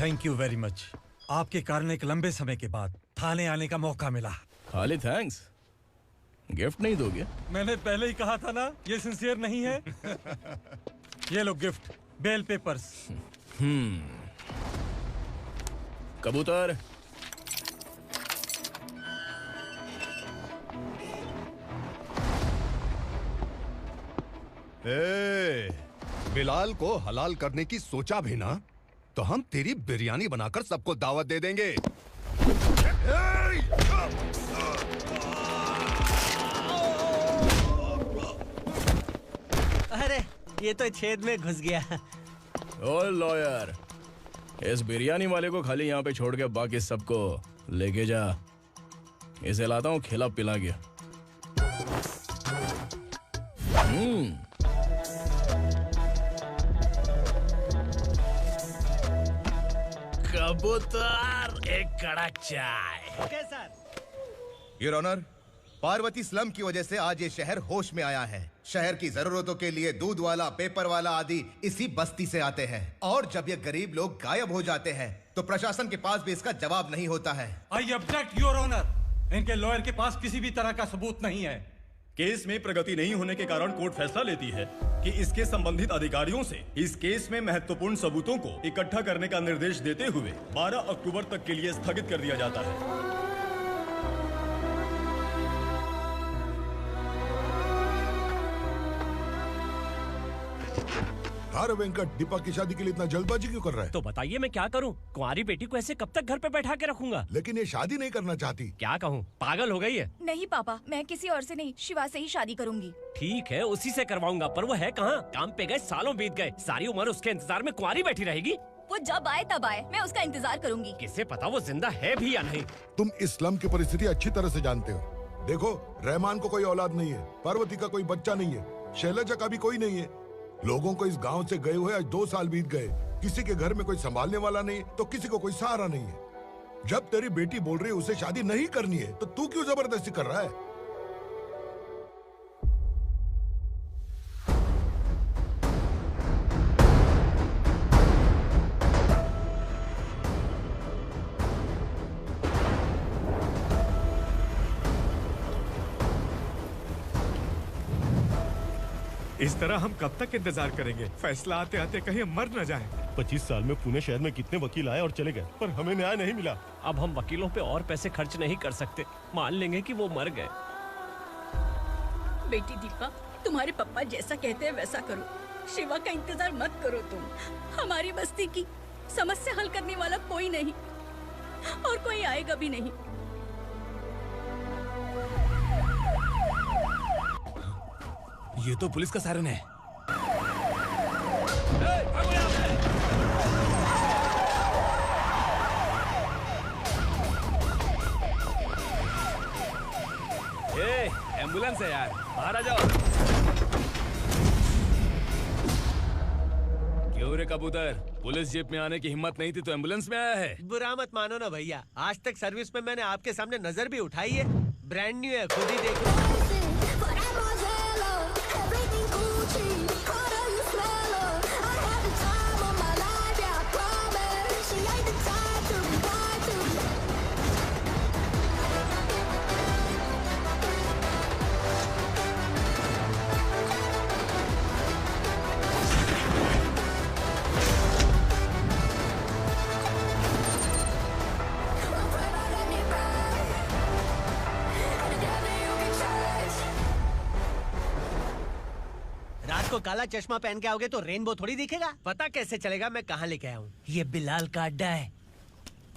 Thank you very much. आपके कारण एक लंबे समय के बाद थाने आने का मौका मिला। खाली थैंक्स, गिफ्ट नहीं दोगे? मैंने पहले ही कहा था ना, ये सिंसियर नहीं है। ये लो गिफ्ट, बेल पेपर्स। कबूतर, बिलाल को हलाल करने की सोचा भी ना, तो हम तेरी बिरयानी बनाकर सबको दावत दे देंगे। अरे ये तो छेद में घुस गया। ओ लॉयर, इस बिरयानी वाले को खाली यहाँ पे छोड़ के बाकी सबको लेके जा। इसे लाता हूँ खिला पिला के। कबूतर, एक कड़क चाय। Okay sir. Your honour, Parvati slum की वजह से आज ये शहर होश में आया है। शहर की जरूरतों के लिए दूध वाला, पेपर वाला आदि इसी बस्ती से आते हैं, और जब ये गरीब लोग गायब हो जाते हैं तो प्रशासन के पास भी इसका जवाब नहीं होता है। I object your honour. इनके लॉयर के पास किसी भी तरह का सबूत नहीं है। केस में प्रगति नहीं होने के कारण कोर्ट फैसला लेती है कि इसके संबंधित अधिकारियों से इस केस में महत्वपूर्ण सबूतों को इकट्ठा करने का निर्देश देते हुए 12 अक्टूबर तक के लिए स्थगित कर दिया जाता है। अरे वेंकट, दीपक की शादी के लिए इतना जल्दबाजी क्यों कर रहा है? तो बताइए मैं क्या करूं? कुंवारी बेटी को ऐसे कब तक घर पे बैठा के रखूंगा? लेकिन ये शादी नहीं करना चाहती। क्या कहूं, पागल हो गई है। नहीं पापा, मैं किसी और से नहीं, शिवा से ही शादी करूंगी। ठीक है, उसी से करवाऊंगा, पर वो है कहाँ? काम पे गए, सालों बीत गए, सारी उम्र उसके इंतजार में कुंवारी बैठी रहेगी। वो जब आए तब आए, मैं उसका इंतजार करूंगी। किसे पता वो जिंदा है भी या नहीं। तुम इस्लाम की परिस्थिति अच्छी तरह से जानते हो। देखो, रहमान को कोई औलाद नहीं है, पार्वती का कोई बच्चा नहीं है, शैलजा का भी कोई नहीं है। लोगों को इस गांव से गए हुए आज 2 साल बीत गए। किसी के घर में कोई संभालने वाला नहीं, तो किसी को कोई सहारा नहीं है। जब तेरी बेटी बोल रही है उसे शादी नहीं करनी है, तो तू क्यों जबरदस्ती कर रहा है? इस तरह हम कब तक इंतजार करेंगे? फैसला आते आते कहीं हम मर न जाएं। 25 साल में पुणे शहर में कितने वकील आए और चले गए, पर हमें न्याय नहीं मिला। अब हम वकीलों पे और पैसे खर्च नहीं कर सकते। मान लेंगे कि वो मर गए। बेटी दीपा, तुम्हारे पापा जैसा कहते हैं वैसा करो। शिवा का इंतजार मत करो तुम। हमारी बस्ती की समस्या हल करने वाला कोई नहीं, और कोई आएगा भी नहीं। ये तो पुलिस का सायरन है। एम्बुलेंस है यार, बाहर आ जाओ। क्यों रे कबूतर, पुलिस जीप में आने की हिम्मत नहीं थी तो एम्बुलेंस में आया है? बुरा मत मानो ना भैया, आज तक सर्विस में मैंने आपके सामने नजर भी उठाई है। ब्रांड न्यू है, खुद ही देखो। काला चश्मा पहन के आओगे तो रेनबो थोड़ी दिखेगा। पता कैसे चलेगा मैं कहाँ लेके आया हूँ? ये बिलाल का अड्डा है।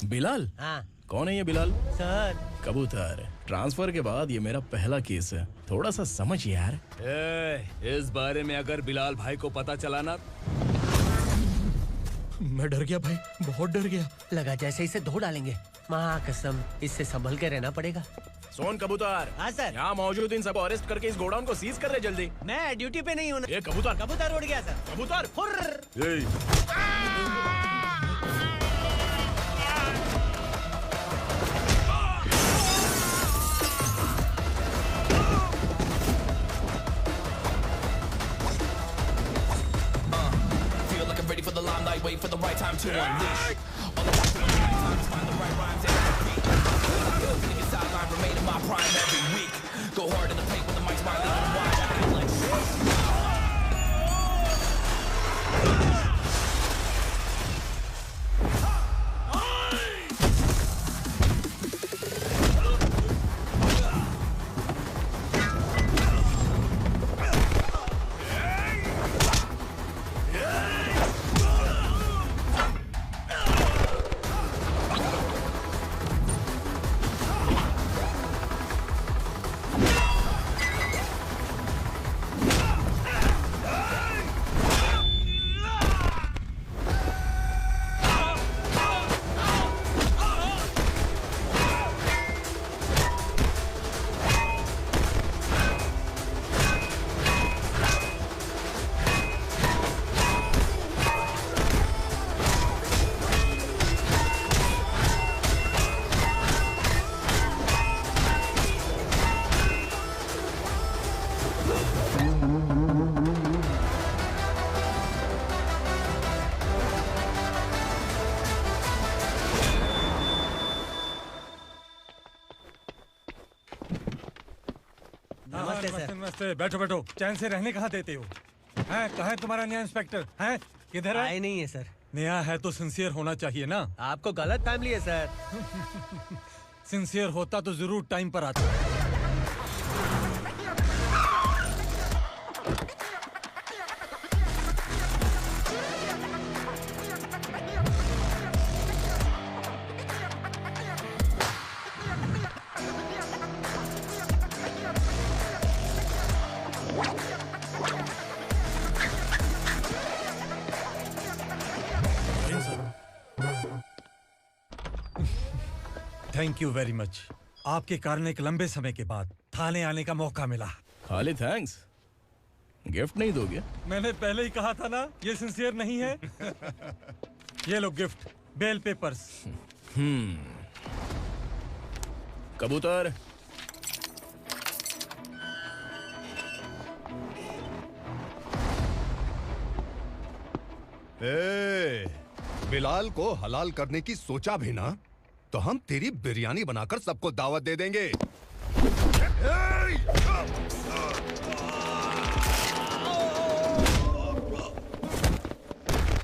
बिलाल? हाँ। कौन है ये बिलाल? सर। कबूतर, ट्रांसफर के बाद ये मेरा पहला केस है, थोड़ा सा समझ यार। इस बारे में अगर बिलाल भाई को पता चला ना। मैं डर गया भाई, बहुत डर गया। लगा जैसे इसे धो डालेंगे। माँ कसम, इससे संभल के रहना पड़ेगा। सोन कबूतर। हाँ सर। यहाँ मौजूद इन सबको अरेस्ट करके इस गोडाउन को सीज कर रहे जल्दी। मैं ड्यूटी पे नहीं हूँ। ये कबूतर। कबूतर उड़ गया सर। कबूतर। Feel like I'm ready for the limelight, wait for the right time to unleash. All hard in the paint with the mics wide open wide. I feel like नमस्ते, बैठो बैठो। चैन से रहने कहाँ देते हो? हैं, कहाँ है तुम्हारा नया इंस्पेक्टर? हैं, किधर है? आए नहीं है सर। नया है तो सिंसियर होना चाहिए ना। आपको गलत फैमिली है सर। सिंसियर होता तो जरूर टाइम पर आता। Thank you very much. आपके कारण एक लंबे समय के बाद थाने आने का मौका मिला। खाली थैंक्स, गिफ्ट नहीं दोगे? मैंने पहले ही कहा था ना, ये सिंसियर नहीं है। ये लो गिफ्ट, बेल पेपर्स। कबूतर। बिलाल को हलाल करने की सोचा भी ना, तो हम तेरी बिरयानी बनाकर सबको दावत दे देंगे।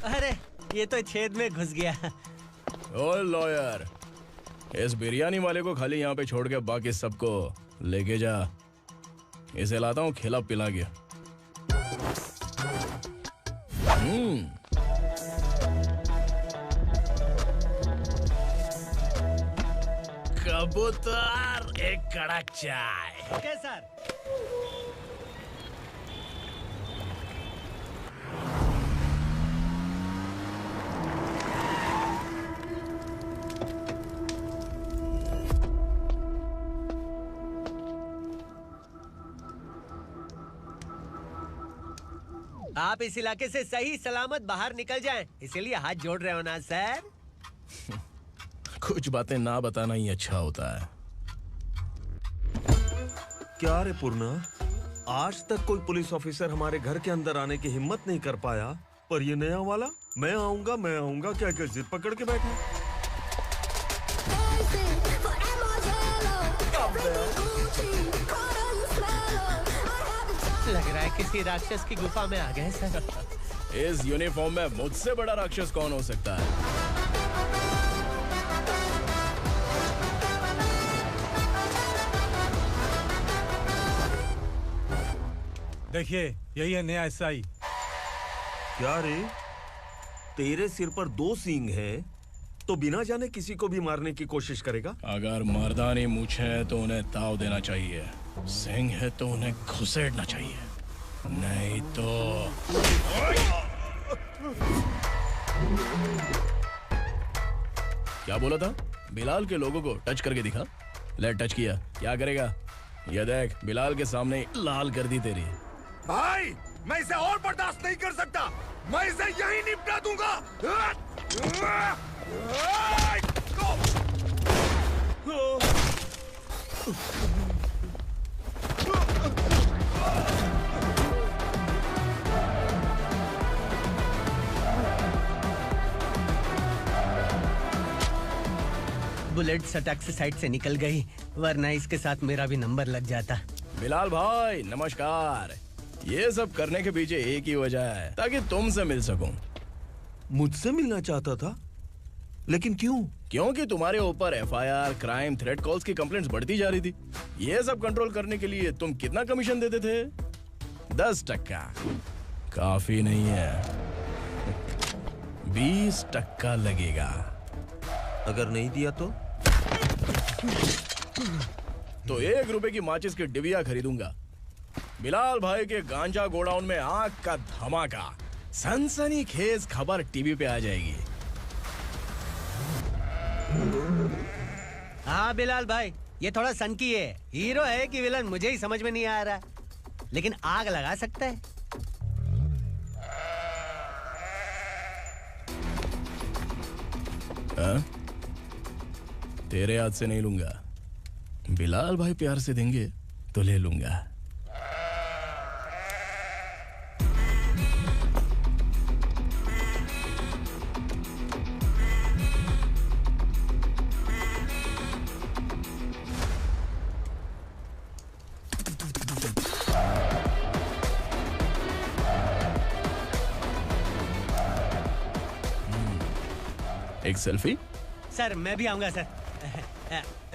अरे ये तो छेद में घुस गया। ओ लॉयर, इस बिरयानी वाले को खाली यहाँ पे छोड़ के बाकी सबको लेके जा। इसे लाता हूँ खिला पिला के। कबूतर, एक कड़क चाय। Okay sir. आप इस इलाके से सही सलामत बाहर निकल जाएं, इसीलिए हाथ जोड़ रहे हो ना सर। कुछ बातें ना बताना ही अच्छा होता है। क्या रे पूर्णा, आज तक कोई पुलिस ऑफिसर हमारे घर के अंदर आने की हिम्मत नहीं कर पाया, पर ये नया वाला मैं आऊंगा क्या जिद पकड़ के बैठा। लग रहा है किसी राक्षस की गुफा में आ गए सर। इस यूनिफॉर्म में मुझसे बड़ा राक्षस कौन हो सकता है? देखिए, यही है नया एसआई। क्या रे, तेरे सिर पर 2 सींग है तो बिना जाने किसी को भी मारने की कोशिश करेगा? अगर मर्दानी मूछें हैं तो उन्हें ताव देना चाहिए, सिंह है तो उन्हें घुसेड़ना चाहिए, नहीं तो। क्या बोला था? बिलाल के लोगों को टच करके दिखा। ले टच किया, क्या करेगा? ये देख, बिलाल के सामने लाल कर दी तेरी। भाई, मैं इसे और बर्दाश्त नहीं कर सकता। मैं इसे यहीं निपटा दूंगा। बुलेट सटक से साइड से निकल गई, वरना इसके साथ मेरा भी नंबर लग जाता। बिलाल भाई नमस्कार। ये सब करने के पीछे एक ही वजह है, ताकि तुमसे मिल सकूं। मुझसे मिलना चाहता था? लेकिन क्यों? क्योंकि तुम्हारे ऊपर एफआईआर, क्राइम, थ्रेट कॉल्स की कंप्लेंट्स बढ़ती जा रही थी। ये सब कंट्रोल करने के लिए तुम कितना कमीशन देते थे? 10%। काफी नहीं है, 20% लगेगा। अगर नहीं दिया तो 1 रुपए की माचिस की डिबिया खरीदूंगा। बिलाल भाई के गांजा गोडाउन में आग का धमाका, सनसनीखेज खबर टीवी पे आ जाएगी। हाँ बिलाल भाई, ये थोड़ा सनकी है। हीरो है कि विलन मुझे ही समझ में नहीं आ रहा, लेकिन आग लगा सकता है। तेरे हाथ से नहीं लूंगा, बिलाल भाई प्यार से देंगे तो ले लूंगा। एक सेल्फी? सर मैं भी आऊंगा सर।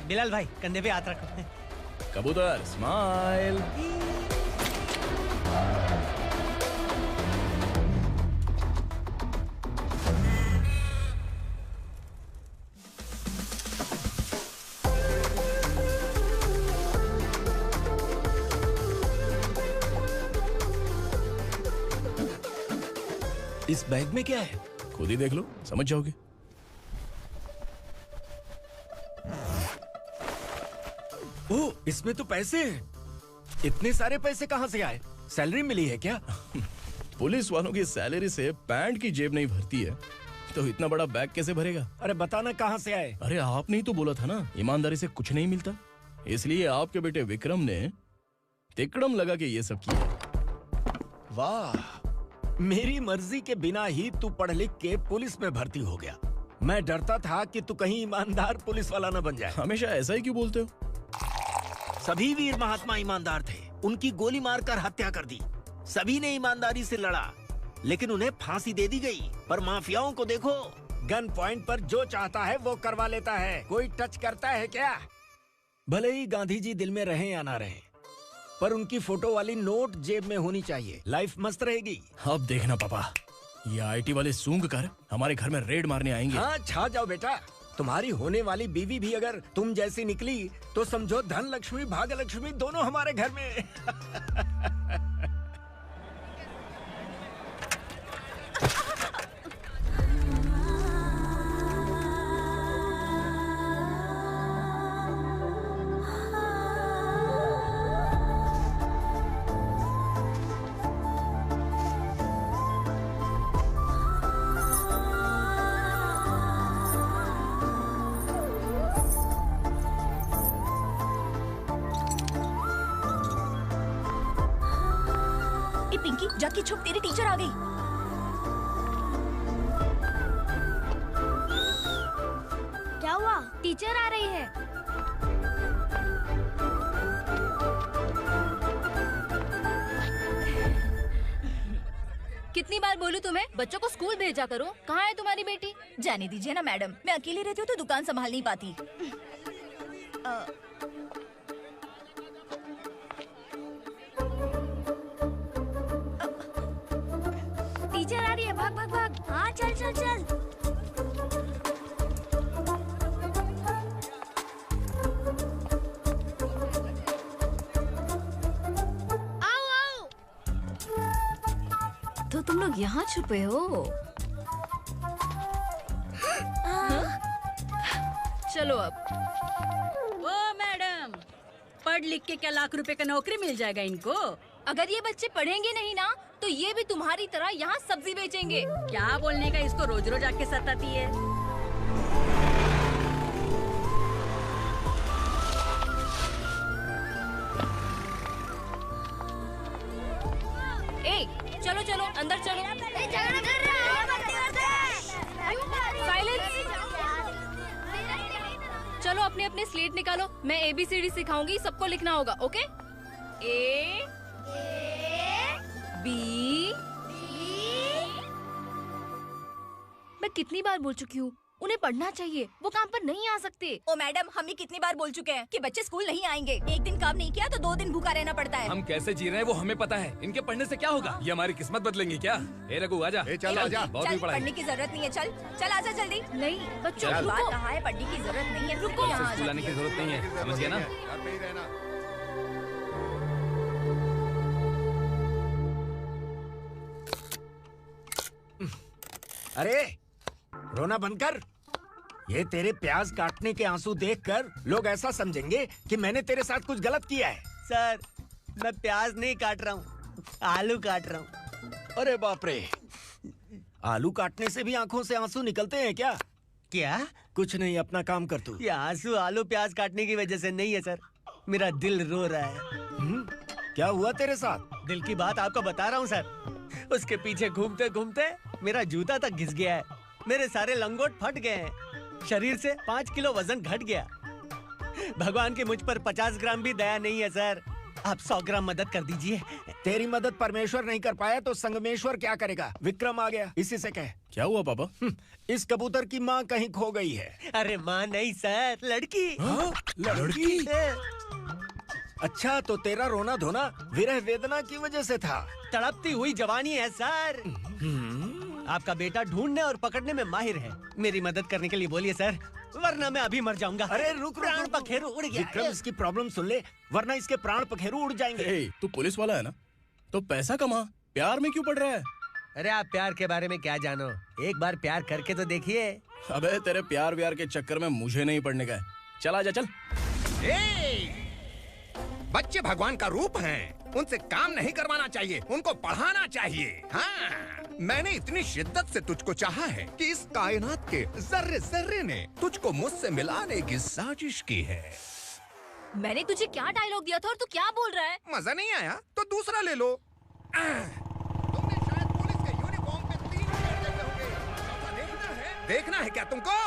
बिलाल भाई कंधे पे हाथ रखो। कबूतर स्माइल। इस बैग में क्या है? खुद ही देख लो, समझ जाओगे। ओह, इसमें तो पैसे हैं। इतने सारे पैसे कहाँ से आए? सैलरी मिली है क्या? पुलिस वालों की सैलरी से पैंट की जेब नहीं भरती है, तो इतना बड़ा बैग कैसे भरेगा? अरे बताना कहाँ से आए? अरे आपने ही तो बोला था ना, ईमानदारी से कुछ नहीं मिलता। इसलिए आपके बेटे विक्रम ने तिकड़म लगा के ये सब किया। वाह, मेरी मर्जी के बिना ही तू पढ़ लिख के पुलिस में भर्ती हो गया। मैं डरता था कि तू कहीं ईमानदार पुलिस वाला न बन जाए। हमेशा ऐसा ही क्यों बोलते हो? सभी वीर महात्मा ईमानदार थे, उनकी गोली मारकर हत्या कर दी। सभी ने ईमानदारी से लड़ा, लेकिन उन्हें फांसी दे दी गई। पर माफियाओं को देखो, गन पॉइंट पर जो चाहता है वो करवा लेता है। कोई टच करता है क्या? भले ही गांधी जी दिल में रहे या ना रहे, पर उनकी फोटो वाली नोट जेब में होनी चाहिए। लाइफ मस्त रहेगी। अब देखना पापा, ये आईटी वाले सूंघ कर हमारे घर में रेड मारने आएंगे। हाँ, छा जाओ बेटा। तुम्हारी होने वाली बीवी भी अगर तुम जैसी निकली तो समझो धन लक्ष्मी भाग्य लक्ष्मी दोनों हमारे घर में। पिंकी जाके छुप, तेरी टीचर आ गई। क्या हुआ? टीचर आ रही है। कितनी बार बोलूं तुम्हें, बच्चों को स्कूल भेजा करो। कहाँ है तुम्हारी बेटी? जाने दीजिए ना मैडम, मैं अकेली रहती हूँ तो दुकान संभाल नहीं पाती। टीचर आ रही है, भाग भाग भाग। हाँ चल चल चल। आओ आओ। तो तुम लोग यहाँ छुपे हो? चलो अब। ओ मैडम, पढ़ लिख के क्या लाख रुपए का नौकरी मिल जाएगा इनको? अगर ये बच्चे पढ़ेंगे नहीं ना, तो ये भी तुम्हारी तरह यहाँ सब्जी बेचेंगे। क्या बोलने का, इसको रोज रोज आके सताती है। ए, चलो चलो अंदर चलो। झगड़ा कर रहा है। साइलेंस। चलो अपने अपने स्लेट निकालो, मैं ABCD सिखाऊंगी, सबको लिखना होगा। ओके? A B. मैं कितनी बार बोल चुकी हूँ उन्हें पढ़ना चाहिए, वो काम पर नहीं आ सकते। ओ मैडम, हम ही कितनी बार बोल चुके हैं कि बच्चे स्कूल नहीं आएंगे। एक दिन काम नहीं किया तो 2 दिन भूखा रहना पड़ता है। हम कैसे जी रहे हैं वो हमें पता है, इनके पढ़ने से क्या होगा? ये हमारी किस्मत बदलेंगी क्या? ए रघु आजा। चल आजा। बहुत ही पढ़ाई। पढ़ने की जरूरत नहीं है, चल चल आजा जल्दी। नहीं बच्चों की बात कहा है, पढ़ने की जरूरत नहीं है। रुको, यहाँ स्कूल आने की जरूरत नहीं है, समझ गया ना? घर पे ही रहना। अरे रोना बंद कर। ये तेरे प्याज काटने के आंसू देखकर लोग ऐसा समझेंगे कि मैंने तेरे साथ कुछ गलत किया है। सर, मैं प्याज नहीं काट रहा हूँ, आलू काट रहा हूँ। अरे बाप रे, आलू काटने से भी आंखों से आंसू निकलते हैं क्या? क्या? कुछ नहीं, अपना काम कर तू। ये आंसू आलू प्याज काटने की वजह से नहीं है सर, मेरा दिल रो रहा है। क्या हुआ तेरे साथ? दिल की बात आपको बता रहा हूँ सर। उसके पीछे घूमते घूमते मेरा जूता तक घिस गया है, मेरे सारे लंगोट फट गए हैं, शरीर से 5 किलो वजन घट गया। भगवान की मुझ पर 50 ग्राम भी दया नहीं है सर, आप 100 ग्राम मदद कर दीजिए। तेरी मदद परमेश्वर नहीं कर पाया तो संगमेश्वर क्या करेगा? विक्रम आ गया, इसी से कह। क्या हुआ पापा? इस कबूतर की माँ कहीं खो गई है। अरे माँ नहीं सर, लड़की। लड़की? अच्छा, तो तेरा रोना धोना विरह वेदना की वजह से था। तड़पती हुई जवानी है सर। आपका बेटा ढूंढने और पकड़ने में माहिर है, मेरी मदद करने के लिए बोलिए सर, वरना मैं अभी मर जाऊंगा। अरे रुक, प्राण पखेरु उड़ गया। विक्रम, इसकी प्रॉब्लम सुन ले, वरना इसके प्राण पखेरु उड़ जाएंगे। तू पुलिस वाला है ना, तो पैसा कमा, प्यार में क्यों पड़ रहा है? अरे आप प्यार के बारे में क्या जानो, एक बार प्यार करके तो देखिए। अबे तेरे प्यार व्यार के चक्कर में मुझे नहीं पड़ने का है, चल आजा चल। बच्चे भगवान का रूप हैं, उनसे काम नहीं करवाना चाहिए, उनको पढ़ाना चाहिए। हाँ, मैंने इतनी शिद्दत से तुझको चाहा है कि इस कायनात के जर्रे जर्रे ने तुझको मुझसे मिलाने की साजिश की है। मैंने तुझे क्या डायलॉग दिया था और तू क्या बोल रहा है? मजा नहीं आया तो दूसरा ले लो। तुमने शायद पुलिस के यूनिफॉर्म पे 3 पैर देखे होंगे। ऐसा देखना है क्या तुमको?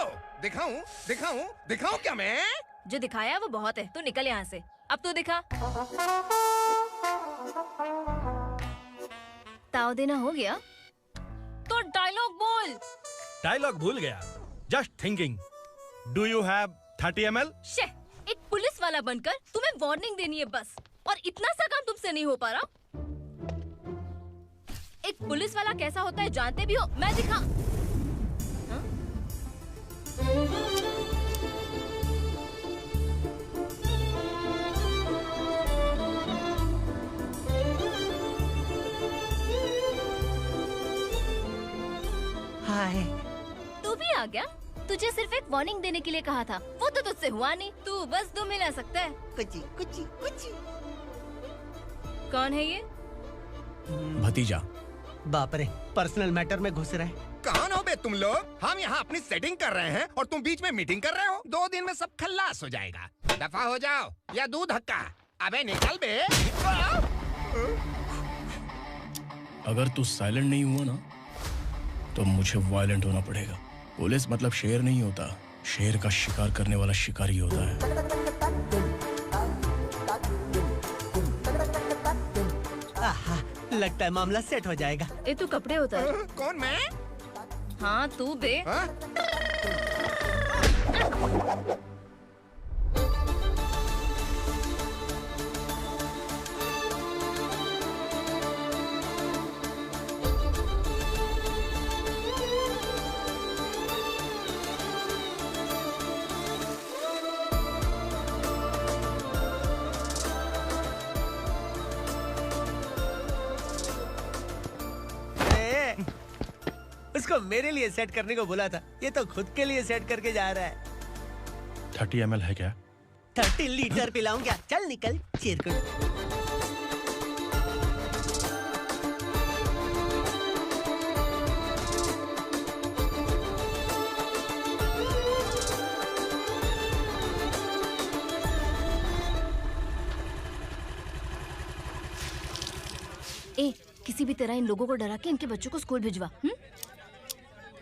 दिखाऊं दिखाऊं दिखाऊं क्या मैं? जो दिखाया वो बहुत है, तू निकल यहाँ से। अब तू दिखा। ताव देना हो गया तो डायलॉग बोल। डायलॉग भूल गया। Just thinking, do you have 30 ml? शे, एक पुलिस वाला बनकर तुम्हें वार्निंग देनी है बस, और इतना सा काम तुमसे नहीं हो पा रहा। एक पुलिस वाला कैसा होता है जानते भी हो? मैं दिखा। हाँ? हाय, तू भी आ गया? तुझे सिर्फ एक वार्निंग देने के लिए कहा था, वो तो तुझसे हुआ नहीं। तू बस 2 मिला सकता है। कुछ कुछ। कौन है ये? भतीजा। बाप रे, पर्सनल मैटर में घुस रहे। कौन हो बे तुम लोग? हम यहाँ अपनी सेटिंग कर रहे हैं और तुम बीच में मीटिंग कर रहे हो। 2 दिन में सब खल्लास हो जाएगा। दफा हो जाओ या दूध हक्का। अबे निकल बे। अगर तू साइलेंट नहीं हुआ ना तो मुझे वायलेंट होना पड़ेगा। पुलिस मतलब शेर नहीं होता, शेर का शिकार करने वाला शिकारी होता है। आहा, लगता है मामला सेट हो जाएगा। ए तू कपड़े उतार। कौन मैं? हाँ तू बे। उसको मेरे लिए सेट करने को बोला था, ये तो खुद के लिए सेट करके जा रहा है। 30 ml है क्या? 30 लीटर पिलाऊं क्या? चल निकल चिरकुट। ए, किसी भी तरह इन लोगों को डरा के इनके बच्चों को स्कूल भिजवा।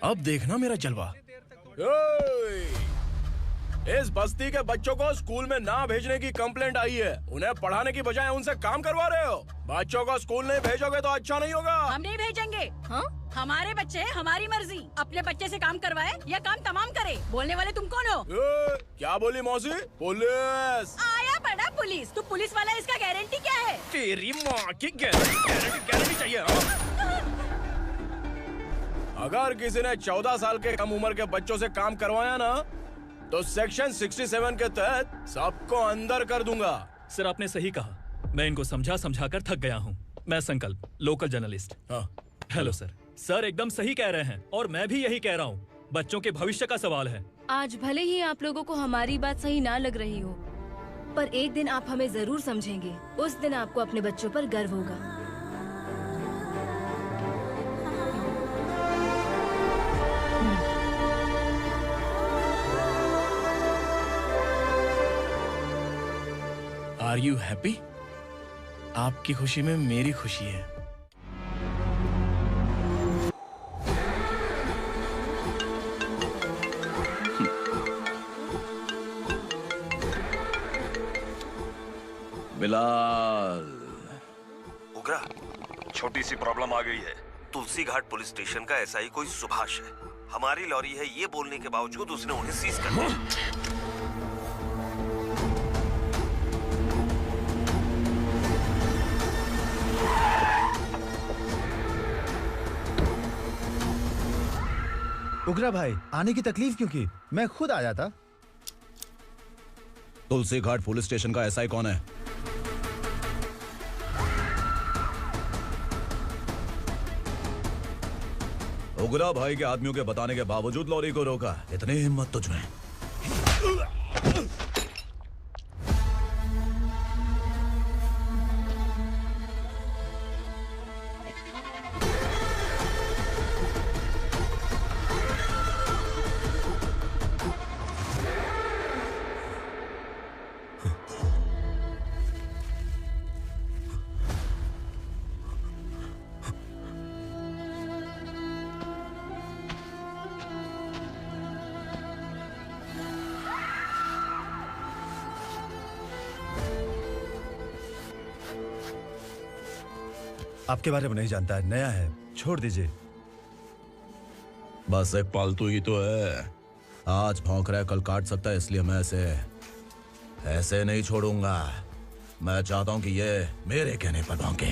अब देखना मेरा जलवा। इस बस्ती के बच्चों को स्कूल में ना भेजने की कंप्लेंट आई है। उन्हें पढ़ाने की बजाय उनसे काम करवा रहे हो। बच्चों को स्कूल नहीं भेजोगे तो अच्छा नहीं होगा। हम नहीं भेजेंगे। हाँ? हमारे बच्चे हमारी मर्जी। अपने बच्चे से काम करवाए या काम तमाम करे। बोलने वाले तुम कौन हो? क्या बोली मौसी? पुलिस आया बड़ा पुलिस। तू पुलिस वाला, इसका गारंटी क्या है? तेरी माँ की गारंटी चाहिए। अगर किसी ने 14 साल के कम उम्र के बच्चों से काम करवाया ना, तो सेक्शन 67 के तहत सबको अंदर कर दूंगा। सर आपने सही कहा। मैं इनको समझा कर थक गया हूँ। मैं संकल्प, local journalist. Hello sir. Sir एकदम सही कह रहे हैं और मैं भी यही कह रहा हूँ। बच्चों के भविष्य का सवाल है। आज भले ही आप लोगों को हमारी बात सही ना लग रही हो, पर एक दिन आप हमें जरूर समझेंगे। उस दिन आपको अपने बच्चों पर गर्व होगा। Are you happy? आपकी खुशी में मेरी खुशी है। बिलाल। उगरा, छोटी सी प्रॉब्लम आ गई है। तुलसी घाट पुलिस स्टेशन का एसआई कोई सुभाष है। हमारी लॉरी है ये बोलने के बावजूद उसने उन्हें सीज कर दिया। उगरा भाई, आने की तकलीफ क्यों की? मैं खुद आ जाता। तुलसी घाट पुलिस स्टेशन का एसआई कौन है? उगरा भाई के आदमियों के बताने के बावजूद लॉरी को रोका। इतनी हिम्मत तुझमें? आपके बारे में नहीं जानता है, नया है, छोड़ दीजिए। बस एक पालतू ही तो है। आज भौंक रहा है, कल काट सकता है, इसलिए मैं ऐसे नहीं छोड़ूंगा। मैं चाहता हूं कि ये मेरे कहने पर भौंके।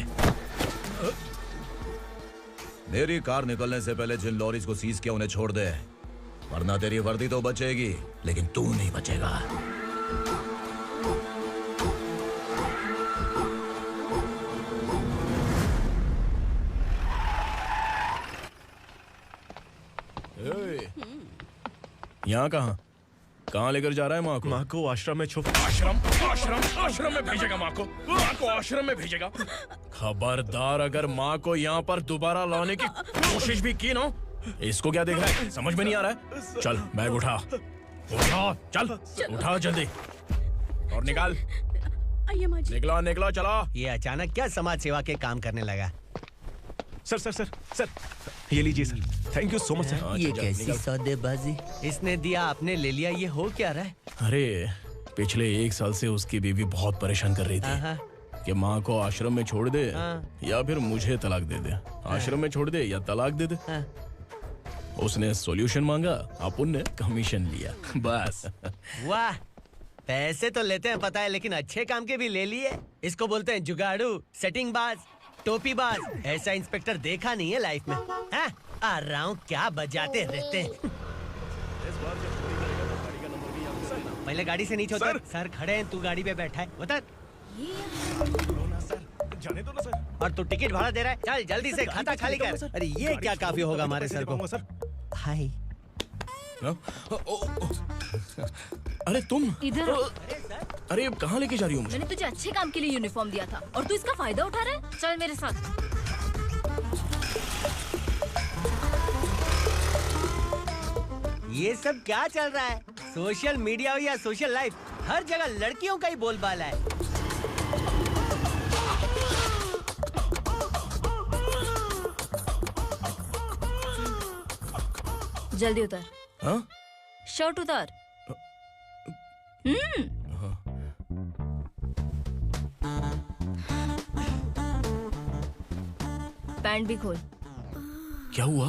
मेरी कार निकलने से पहले जिन लॉरीज को सीज किया उन्हें छोड़ दे, वरना तेरी वर्दी तो बचेगी लेकिन तू नहीं बचेगा। यहाँ कहाँ लेकर जा रहा है माँ को? माँ को आश्रम में आश्रम में भेजेगा माँ को? माँ को आश्रम में भेजेगा? खबरदार, अगर माँ को यहाँ पर दोबारा लाने की कोशिश भी की ना, इसको क्या देख रहा है? समझ में नहीं आ रहा है? चल बैग उठा, चल उठा जल्दी और निकाल। निकला चला। ये अचानक क्या समाज सेवा के काम करने लगा? सर ये लीजिए sir. Thank you so much sir. ये कैसी सौदेबाजी? इसने दिया, आपने ले लिया, ये हो क्या रहा है? अरे पिछले 1 साल से उसकी बीवी बहुत परेशान कर रही थी कि माँ को आश्रम में छोड़ दे या फिर मुझे तलाक दे दे। आश्रम में छोड़ दे या तलाक दे दे। उसने सॉल्यूशन मांगा, अपन ने कमीशन लिया, बस। वाह, पैसे तो लेते हैं पता है, लेकिन अच्छे काम के भी ले लिए। इसको बोलते हैं जुगाड़ू, सेटिंग बाज, टोपी बाज। ऐसा इंस्पेक्टर देखा नहीं है लाइफ में। हाँ? आ रहा हूँ, क्या बजाते रहते हैं। पहले गाड़ी से नीचे उतर। सर खड़े हैं, तू गाड़ी पे बैठा है, उतर। जाने दो ना सर। और तू टिकट भाड़ा दे रहा है? चल जल्दी से खाता खाली कर। अरे ये क्या काफी होगा हमारे सर को? हाय। अरे तुम इधर। अरे कहाँ लेके जा रही हो मुझे? मैंने तुझे अच्छे काम के लिए यूनिफॉर्म दिया था और तू इसका फायदा उठा रहा है। चल मेरे साथ। ये सब क्या चल रहा है? सोशल मीडिया हो या सोशल लाइफ, हर जगह लड़कियों का ही बोलबाला है। जल्दी उतर। हाँ? शर्ट उतार। पैंट भी खोल। क्या हुआ?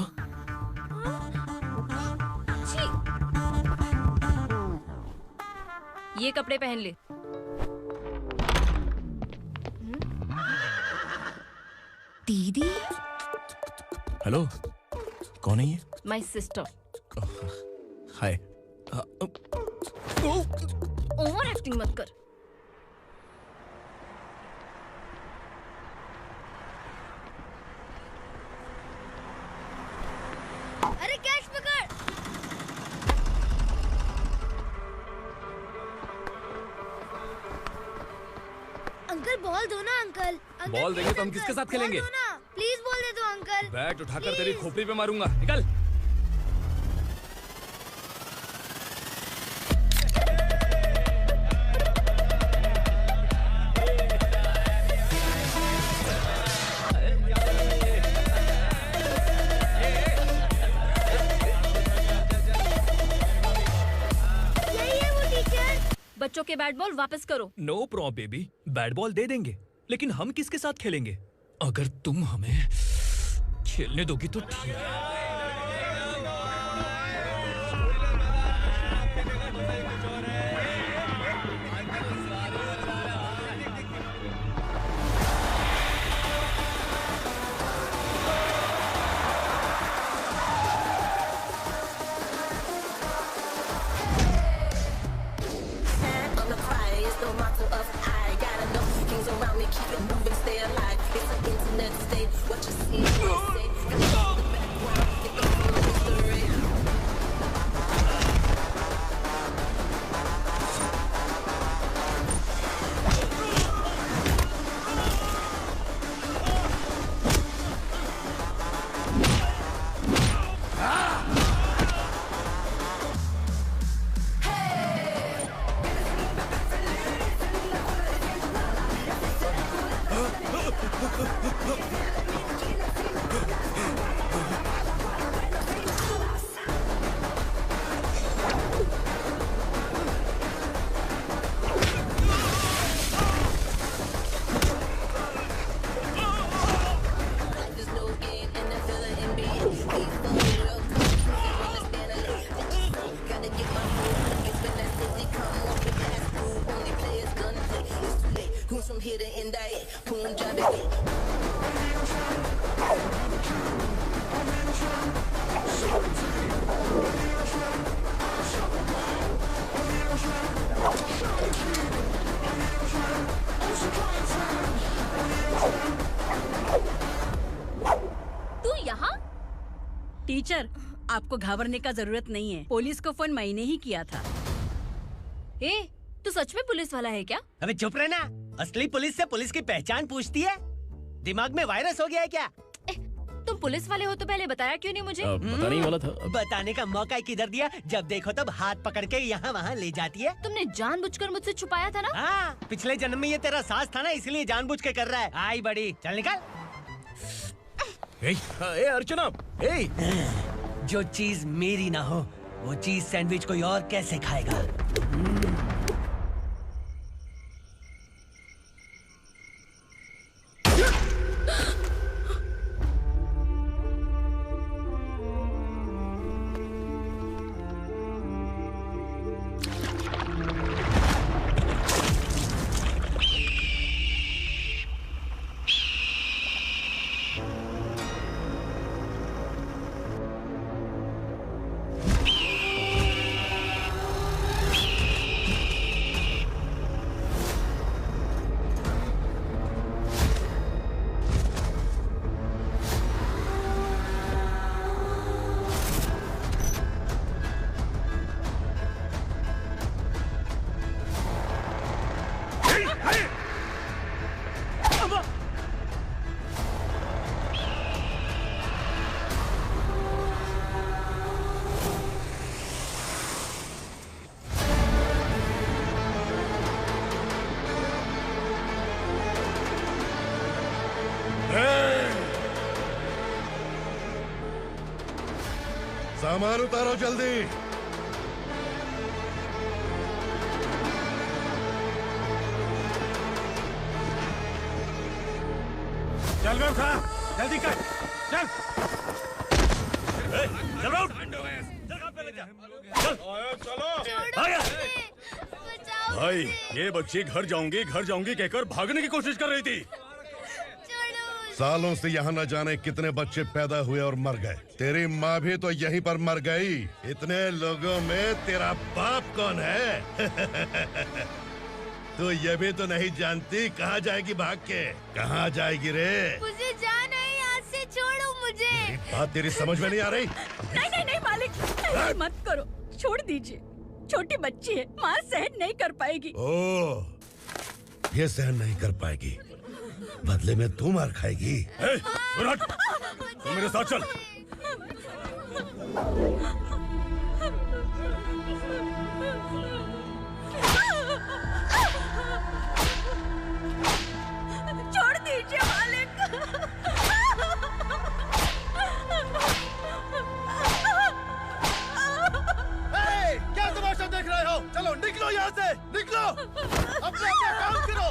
ये कपड़े पहन ले। दीदी। हेलो, कौन है ये? My sister. Hi. Over acting मत कर। अरे कैच पकड़। अंकल बॉल दो ना अंकल। बॉल देंगे तो हम किसके साथ खेलेंगे? प्लीज बॉल दे दो अंकल। बैट उठाकर तेरी खोपड़ी पे मारूंगा। निकल। बच्चों के बैट बॉल वापस करो। No problem baby, bat ball दे देंगे, लेकिन हम किसके साथ खेलेंगे? अगर तुम हमें खेलने दोगी तो ठीक है। टीचर, आपको घबराने का जरूरत नहीं है। पुलिस को फोन मैंने ही किया था। ए, तू सच में पुलिस वाला है क्या? अबे चुप रहना। असली पुलिस से पुलिस की पहचान पूछती है? दिमाग में वायरस हो गया है क्या? तुम पुलिस वाले हो तो पहले बताया क्यों नहीं मुझे? बताने ही वाला था। बताने का मौका किधर दिया? जब देखो तब हाथ पकड़ के यहाँ वहाँ ले जाती है। तुमने जानबूझकर मुझसे छुपाया था ना? हाँ, पिछले जन्म में ये तेरा सास था ना, इसलिए जानबूझ के कर रहा है। आई बड़ी, चल निकल। ए अर्चना, जो चीज मेरी ना हो वो चीज सैंडविच कोई और कैसे खाएगा? सामान उतारो जल्दी। चल बे उठा, जल्दी कर, चल। चल राउंड। भाई ये बच्ची घर जाऊंगी कहकर भागने की कोशिश कर रही थी। सालों से यहाँ न जाने कितने बच्चे पैदा हुए और मर गए। तेरी माँ भी तो यहीं पर मर गई। इतने लोगों में तेरा बाप कौन है? तू ये भी तो नहीं जानती कहाँ जाएगी भाग के? कहाँ जाएगी रे? मुझे जाना है यहाँ से, छोड़ो मुझे। बात तेरी समझ में नहीं आ रही? नहीं मालिक, ऐसे मत करो, छोड़ दीजिए। छोटी बच्ची है, माँ सहन नहीं कर पाएगी। ओह, ये सहन नहीं कर पाएगी, बदले में तू मार खाएगी। तू मेरे साथ चल। छोड़ दीजिए मालिक। क्या तमाशा देख रहे हो? चलो निकलो यहाँ से, निकलो। अपना काम करो।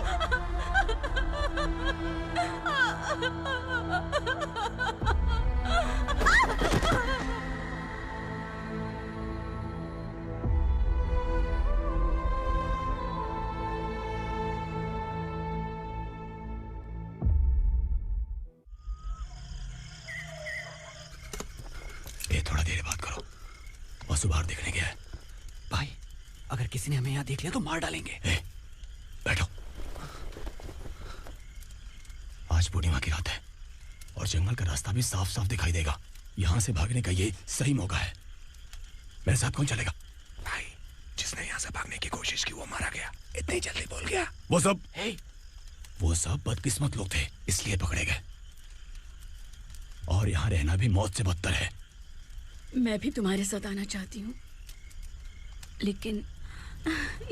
ये थोड़ा देर बात करो, वसु बाहर देखने गया है। भाई, अगर किसी ने हमें यहाँ देख लिया तो मार डालेंगे। बैठो। आज पूर्णिमा की रात है और जंगल का रास्ता भी साफ साफ दिखाई देगा। यहाँ से भागने का ये सही मौका है। मेरे साथ कौन चलेगा? भाई, जिसने यहाँ से भागने की कोशिश की वो मारा गया। इतनी जल्दी बोल गया। वो सब बदकिस्मत लोग थे, इसलिए पकड़े गए। और यहाँ रहना भी मौत से बदतर है। मैं भी तुम्हारे साथ आना चाहती हूँ, लेकिन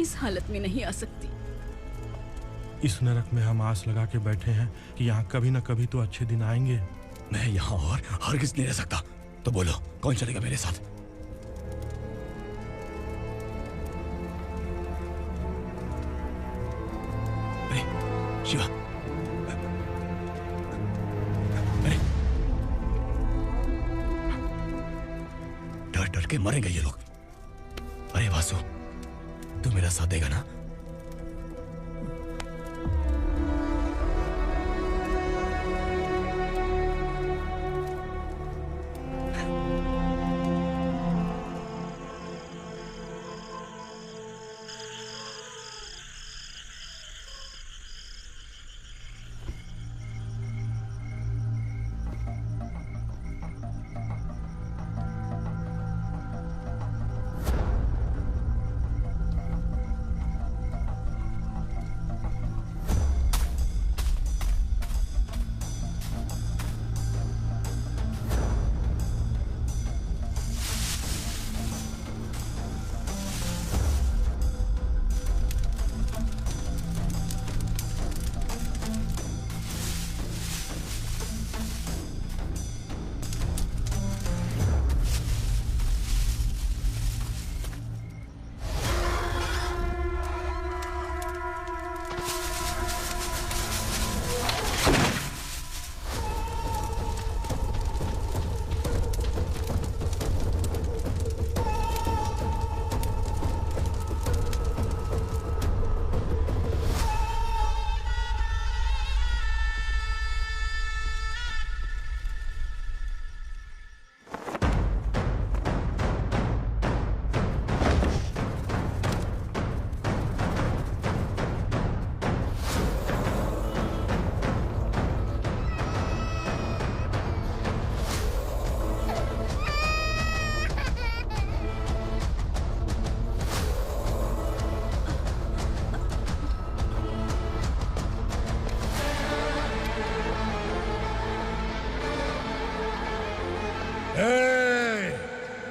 इस हालत में नहीं आ सकती। इस नरक में हम आस लगा के बैठे हैं कि यहाँ कभी न कभी तो अच्छे दिन आएंगे। मैं यहाँ और हरगिज़ नहीं रह सकता। तो बोलो, कौन चलेगा मेरे साथ? अरे शिवा, अरे डर डर के मरेंगे ये लोग। अरे वासु, तू मेरा साथ देगा ना?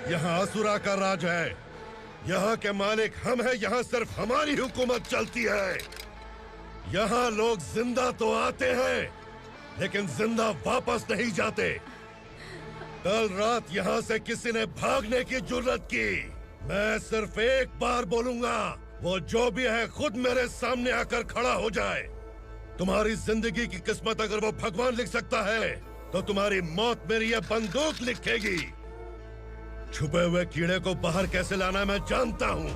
यहाँ असुरा का राज है। यहाँ के मालिक हम हैं। यहाँ सिर्फ हमारी हुकूमत चलती है। यहाँ लोग जिंदा तो आते हैं, लेकिन जिंदा वापस नहीं जाते। कल रात यहाँ से किसी ने भागने की जुर्रत की, मैं सिर्फ एक बार बोलूंगा, वो जो भी है खुद मेरे सामने आकर खड़ा हो जाए। तुम्हारी जिंदगी की किस्मत अगर वो भगवान लिख सकता है तो तुम्हारी मौत मेरी ये बंदूक लिखेगी। छुपे हुए कीड़े को बाहर कैसे लाना है मैं जानता हूं।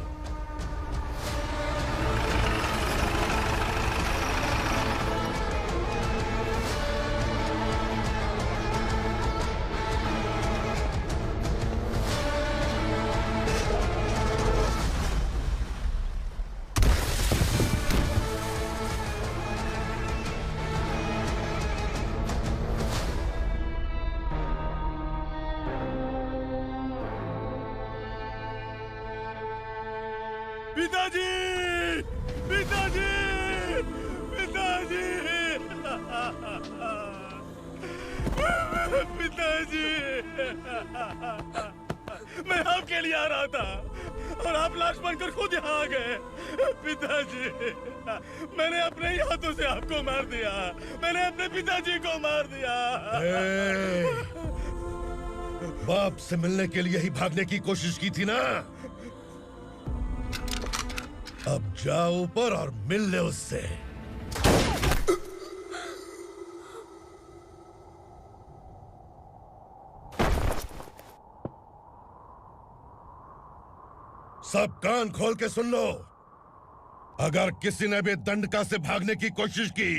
पिताजी, पिताजी, पिताजी, पिताजी, मैं आपके लिए आ रहा था और आप लाश बनकर खुद यहाँ आ गए। पिताजी, मैंने अपने ही हाथों से आपको मार दिया। मैंने अपने पिताजी को मार दिया। बाप से मिलने के लिए ही भागने की कोशिश की थी ना? अब जाओ ऊपर और मिल ले उससे। सब कान खोल के सुन लो। अगर किसी ने भी दंडका से भागने की कोशिश की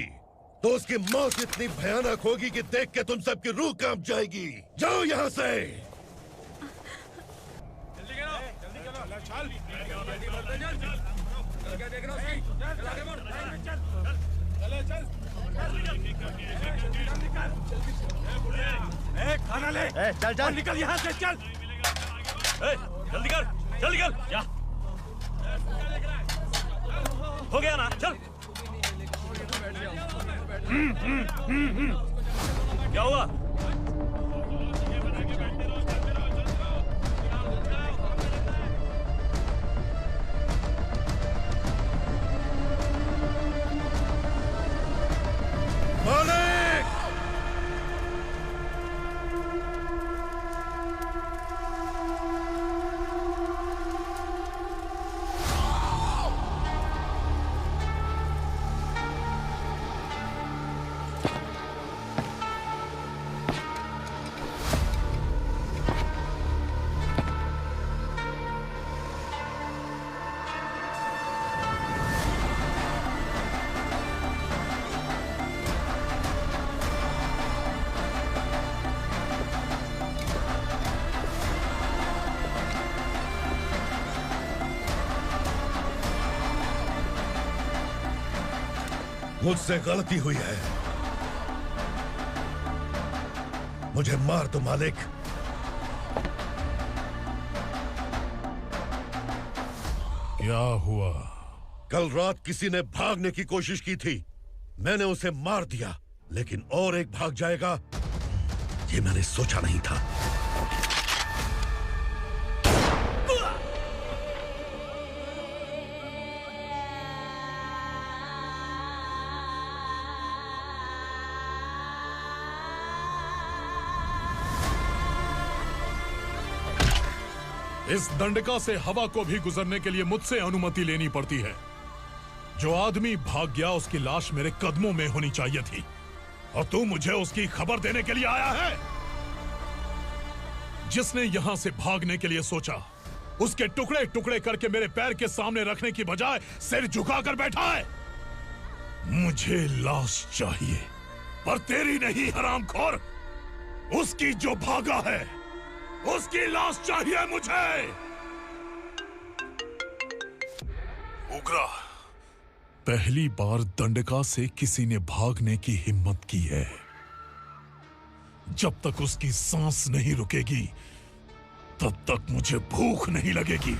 तो उसकी मौत इतनी भयानक होगी कि देख के तुम सबकी रूह कांप जाएगी। जाओ यहां से। खाना ले। चल चल निकल यहाँ से, चल। जल्दी कर, जल्दी कर। जा। हो गया ना, चल। क्या हुआ? मुझसे गलती हुई है। मुझे मार दो मालिक। क्या हुआ? कल रात किसी ने भागने की कोशिश की थी। मैंने उसे मार दिया, लेकिन और एक भाग जाएगा ये मैंने सोचा नहीं था। इस दंडका से हवा को भी गुजरने के लिए मुझसे अनुमति लेनी पड़ती है। जो आदमी भाग गया उसकी लाश मेरे कदमों में होनी चाहिए थी, और तू मुझे उसकी खबर देने के लिए आया है। जिसने यहां से भागने के लिए सोचा उसके टुकड़े टुकड़े करके मेरे पैर के सामने रखने की बजाय सिर झुकाकर बैठा है। मुझे लाश चाहिए, पर तेरी नहीं हरामखोर। उसकी जो भागा है उसकी लाश चाहिए मुझे। उग्रा, पहली बार दंडका से किसी ने भागने की हिम्मत की है। जब तक उसकी सांस नहीं रुकेगी तब तक मुझे भूख नहीं लगेगी।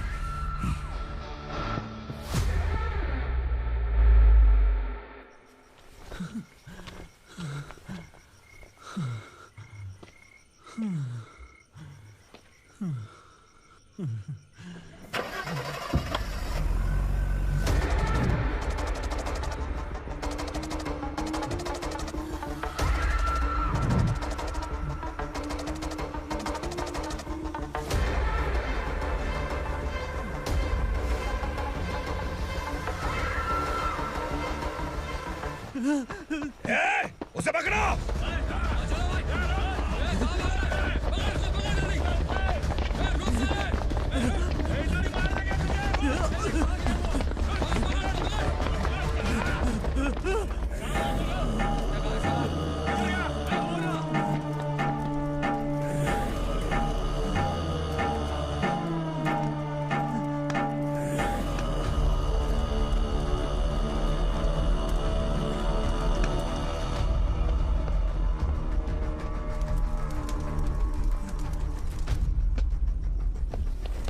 उसे पकड़ो।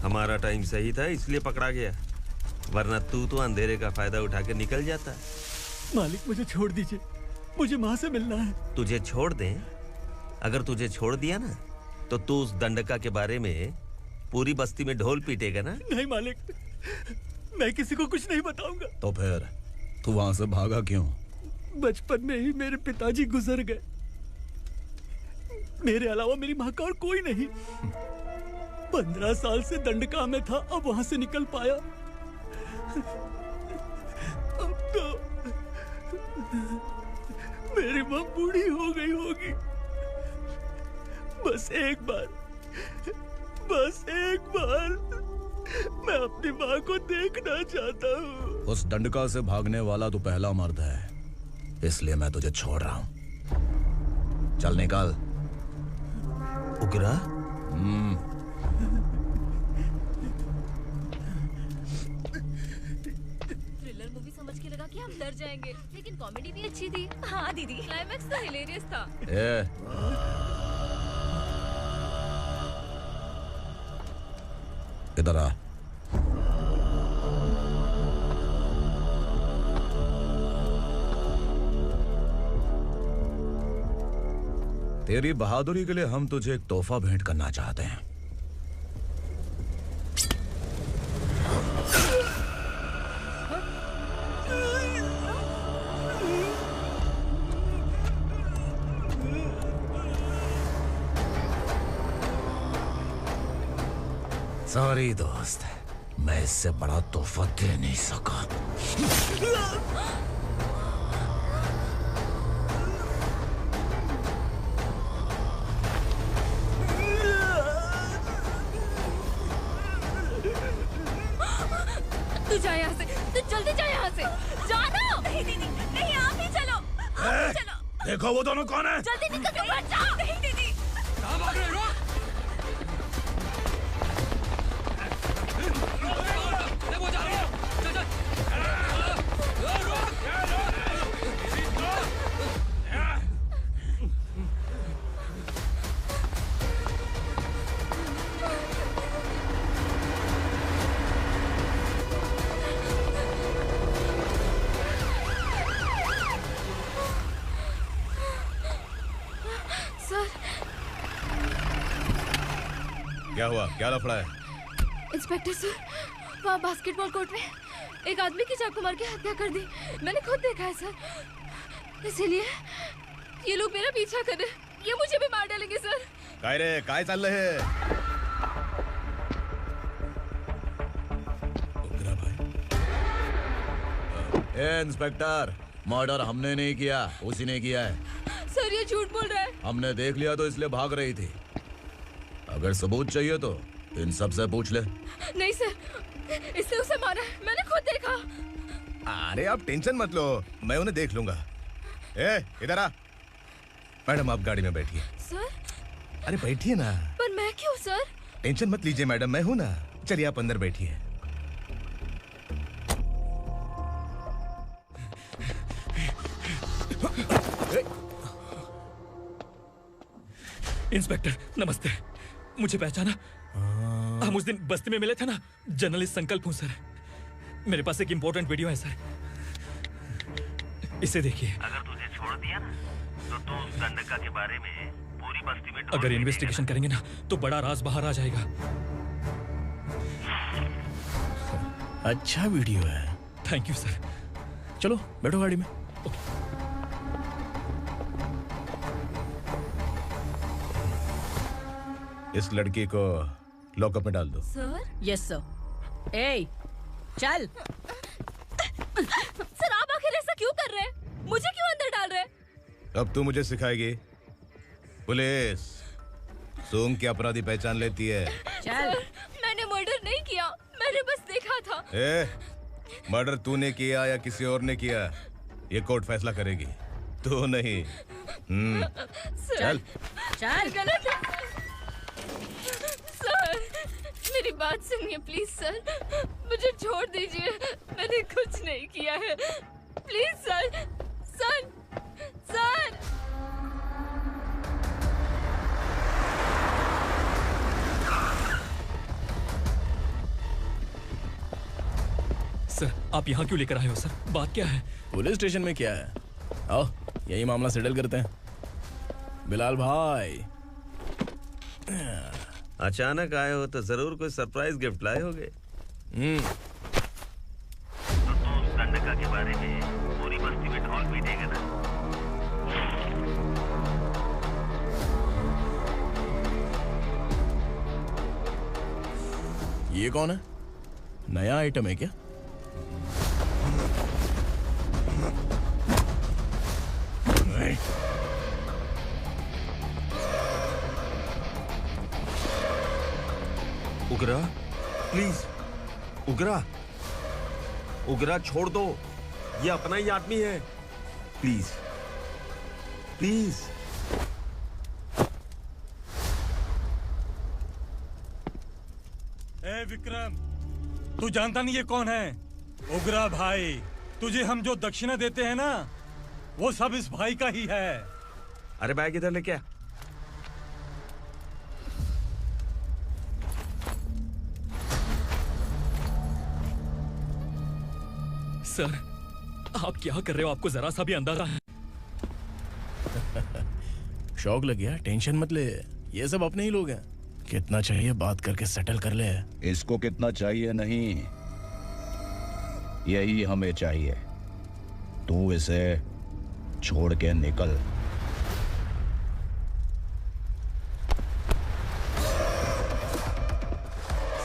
हमारा टाइम सही था इसलिए पकड़ा गया, वरना तू तो अंधेरे का फायदा उठा के निकल जाता। मालिक मुझे छोड़ दीजिए, मुझे माँ से मिलना है। तुझे छोड़ दें? अगर तुझे छोड़ दिया ना तो तू उस दंडका के बारे में पूरी बस्ती में ढोल पीटेगा ना। नहीं मालिक, मैं किसी को कुछ नहीं बताऊंगा। तो फिर तू वहां से भागा क्यों? बचपन में ही मेरे पिताजी गुजर गए, मेरे अलावा मेरी माँ का और कोई नहीं। 15 साल से दंडका में था, अब वहां से निकल पाया। अब तो मेरी माँ बूढ़ी हो गई होगी। बस एक बार मैं अपनी माँ को देखना चाहता हूँ। उस दंडका से भागने वाला तो पहला मर्द है, इसलिए मैं तुझे छोड़ रहा हूँ। चल निकल। उग्रा? थ्रिलर मूवी समझ के लगा कि हम डर जाएंगे, लेकिन कॉमेडी भी अच्छी थी। हाँ दीदी, क्लाइमैक्स तो हिलेरियस था। इधर आ। तेरी बहादुरी के लिए हम तुझे एक तोहफा भेंट करना चाहते हैं। सॉरी दोस्त, मैं इससे बड़ा तोहफा दे नहीं सका। तू जा यहाँ से, तू जल्दी जा यहाँ से। जाना। नहीं दीदी, नहीं, आप ही चलो, आप ही चलो। देखो वो दोनों कौन है? जल्दी निकल के मत जाओ। नहीं दीदी। कहाँ भाग रहे हो? क्या हुआ? क्या लफड़ा है? इंस्पेक्टर सर, वहाँ बास्केटबॉल कोर्ट में एक आदमी की चाकू मार के हत्या कर दी। मैंने खुद देखा है सर, इसीलिए ये लोग मेरा पीछा कर रहे हैं। ये मुझे भी मार डालेंगे सर। काय रे, काय चाललंय हे? ए इंस्पेक्टर, मर्डर हमने नहीं किया, उसी ने किया है। सर ये झूठ बोल रहा है। हमने देख लिया तो इसलिए भाग रही थी। अगर सबूत चाहिए तो इन सब से पूछ ले। नहीं सर, इसने उसे मारा है, मैंने खुद देखा। अरे आप टेंशन मत लो, मैं उन्हें देख लूंगा। इधर आ। मैडम आप गाड़ी में बैठिए। सर? अरे बैठिए ना। पर मैं क्यों सर? टेंशन मत लीजिए मैडम, मैं हूं ना। चलिए आप अंदर बैठिए। इंस्पेक्टर नमस्ते, मुझे पहचाना? हम उस दिन बस्ती में मिले थे ना। जर्नलिस्ट संकल्प हूँ सर। मेरे पास एक इम्पोर्टेंट वीडियो है सर, इसे देखिए। अगर तुझे छोड़ दिया ना तो तू उस दंडका के बारे में पूरी बस्ती में अगर इन्वेस्टिगेशन करेंगे ना तो बड़ा राज बाहर आ जाएगा। अच्छा वीडियो है। Thank you sir. चलो बैठो गाड़ी में। इस लड़की को लॉकअप में डाल दो। सर? Yes sir. ए, चल। सर आप आखिर ऐसा क्यों कर रहे हैं? मुझे क्यों अब तू मुझे सिखाएगी? पुलिस सूंघ के अपराधी पहचान लेती है। चल। मैंने मर्डर नहीं किया, मैंने बस देखा था। मर्डर तूने किया या किसी और ने किया, ये कोर्ट फैसला करेगी, तू नहीं। चल चल। गलत है सर, मेरी बात सुनिए प्लीज सर, मुझे छोड़ दीजिए, मैंने कुछ नहीं किया है, please sir. Sir sir sir, आप यहाँ क्यों लेकर आए हो सर? बात क्या है? पुलिस स्टेशन में क्या है? आओ यही मामला सेटल करते हैं। बिलाल भाई, अचानक आए हो तो जरूर कोई सरप्राइज गिफ्ट लाए होगे। तो उस गंडका के बारे में पूरी बस्ती में ढोल पीटेगा ना। ये कौन है? नया आइटम है क्या? उगरा, प्लीज उगरा, उगरा छोड़ दो, ये अपना ही आदमी है, प्लीज प्लीज। ए विक्रम, तू जानता नहीं ये कौन है? उगरा भाई। तुझे हम जो दक्षिणा देते हैं ना, वो सब इस भाई का ही है। अरे बैग इधर लेके आ। सर, आप क्या कर रहे हो? आपको जरा सा भी अंदाजा है? शौक लग गया? टेंशन मत ले, ये सब अपने ही लोग हैं। कितना चाहिए बात करके सेटल कर ले। इसको कितना चाहिए नहीं, यही हमें चाहिए। तू इसे छोड़ के निकल।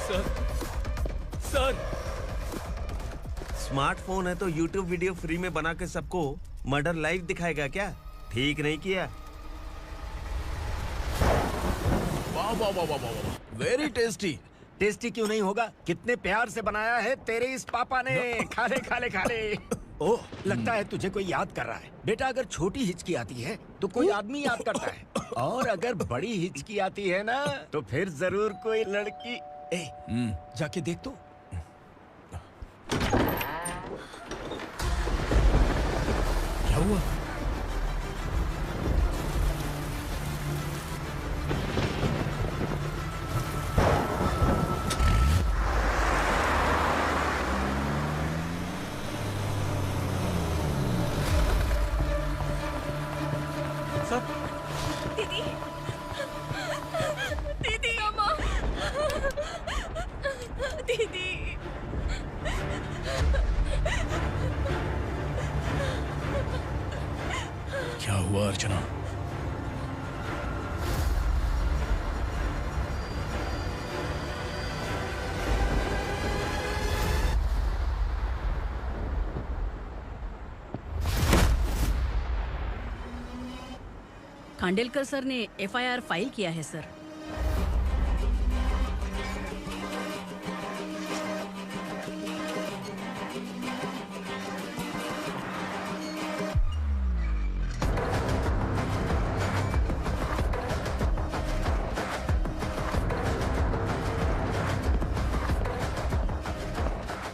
Sir, sir. स्मार्टफोन है तो YouTube वीडियो फ्री में बना के सबको मर्डर लाइव दिखाएगा क्या? ठीक नहीं किया। वाह वाह वाह वाह वाह, वेरी टेस्टी। टेस्टी क्यों नहीं होगा? कितने प्यार से बनाया है तेरे इस पापा ने। खा ले खा ले खा ले। ओह, लगता है तुझे कोई याद कर रहा है। बेटा, अगर छोटी हिचकी आती है तो कोई आदमी याद करता है, और अगर बड़ी हिचकी आती है ना तो फिर जरूर कोई लड़की। जाके देख तो। क्या हुआ? दीदी, दीदी, अम्मा, दीदी। क्या हुआ अर्चना? खांडेलकर सर ने FIR फाइल किया है सर।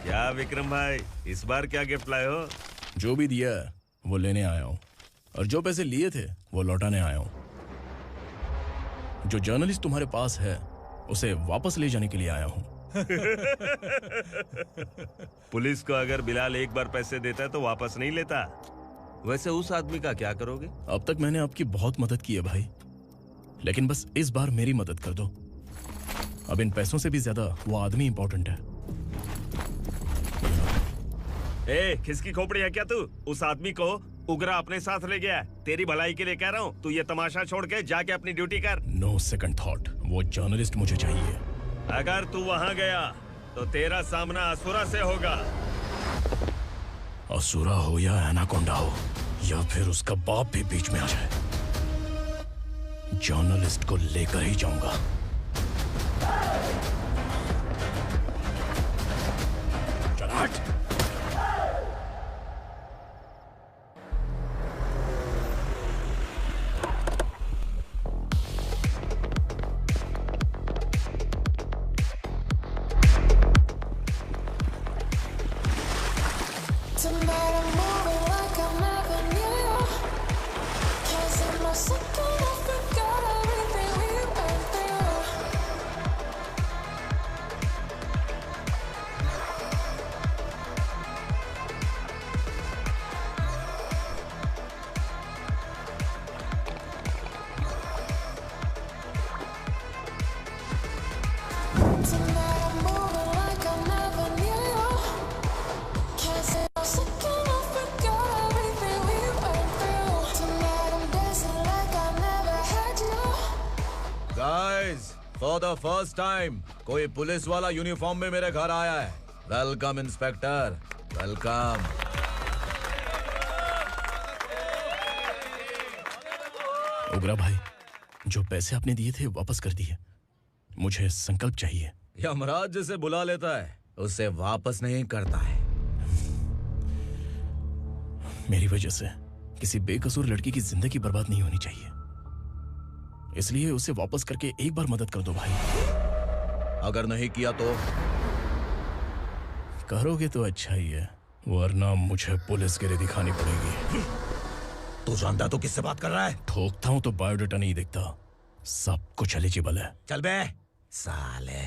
क्या विक्रम भाई, इस बार क्या गिफ्ट लाए हो? जो भी दिया है वो लेने आया हूँ, और जो पैसे लिए थे वो लौटाने आया हूँ। जो जर्नलिस्ट तुम्हारे पास है उसे वापस ले जाने के लिए आया हूँ। पुलिस को अगर बिलाल एक बार पैसे देता है तो वापस नहीं लेता। वैसे उस आदमी का क्या करोगे? अब तक मैंने आपकी बहुत मदद की है भाई, लेकिन बस इस बार मेरी मदद कर दो। अब इन पैसों से भी ज्यादा वो आदमी इंपॉर्टेंट है। खिसकी खोपड़ी है क्या तू? उस आदमी को उगरा अपने साथ ले गया। तेरी भलाई के लिए कह रहा हूँ, तू ये तमाशा छोड़ के जाके अपनी ड्यूटी कर। नो सेकंड थॉट, वो जर्नलिस्ट मुझे चाहिए। अगर तू वहाँ गया तो तेरा सामना असुरा से होगा। असुरा हो या एनाकोंडा हो, या फिर उसका बाप भी बीच में आ जाए। जर्नलिस्ट को लेकर ही जाऊंगा। चल हट। फॉर द फर्स्ट टाइम कोई पुलिस वाला यूनिफॉर्म में मेरे घर आया है। Welcome inspector, welcome. उग्रा भाई, जो पैसे आपने दिए थे वापस कर दिए। मुझे संकल्प चाहिए। यमराज जिसे बुला लेता है उसे वापस नहीं करता है। मेरी वजह से किसी बेकसूर लड़की की जिंदगी बर्बाद नहीं होनी चाहिए, इसलिए उसे वापस करके एक बार मदद कर दो भाई। अगर नहीं किया तो? करोगे तो अच्छा ही है, वरना मुझे पुलिस गिरी दिखानी पड़ेगी। तू जानता तो किससे बात कर रहा है? ठोकता हूं तो बायोडाटा नहीं दिखता, सब कुछ एलिजिबल है। चल बे साले।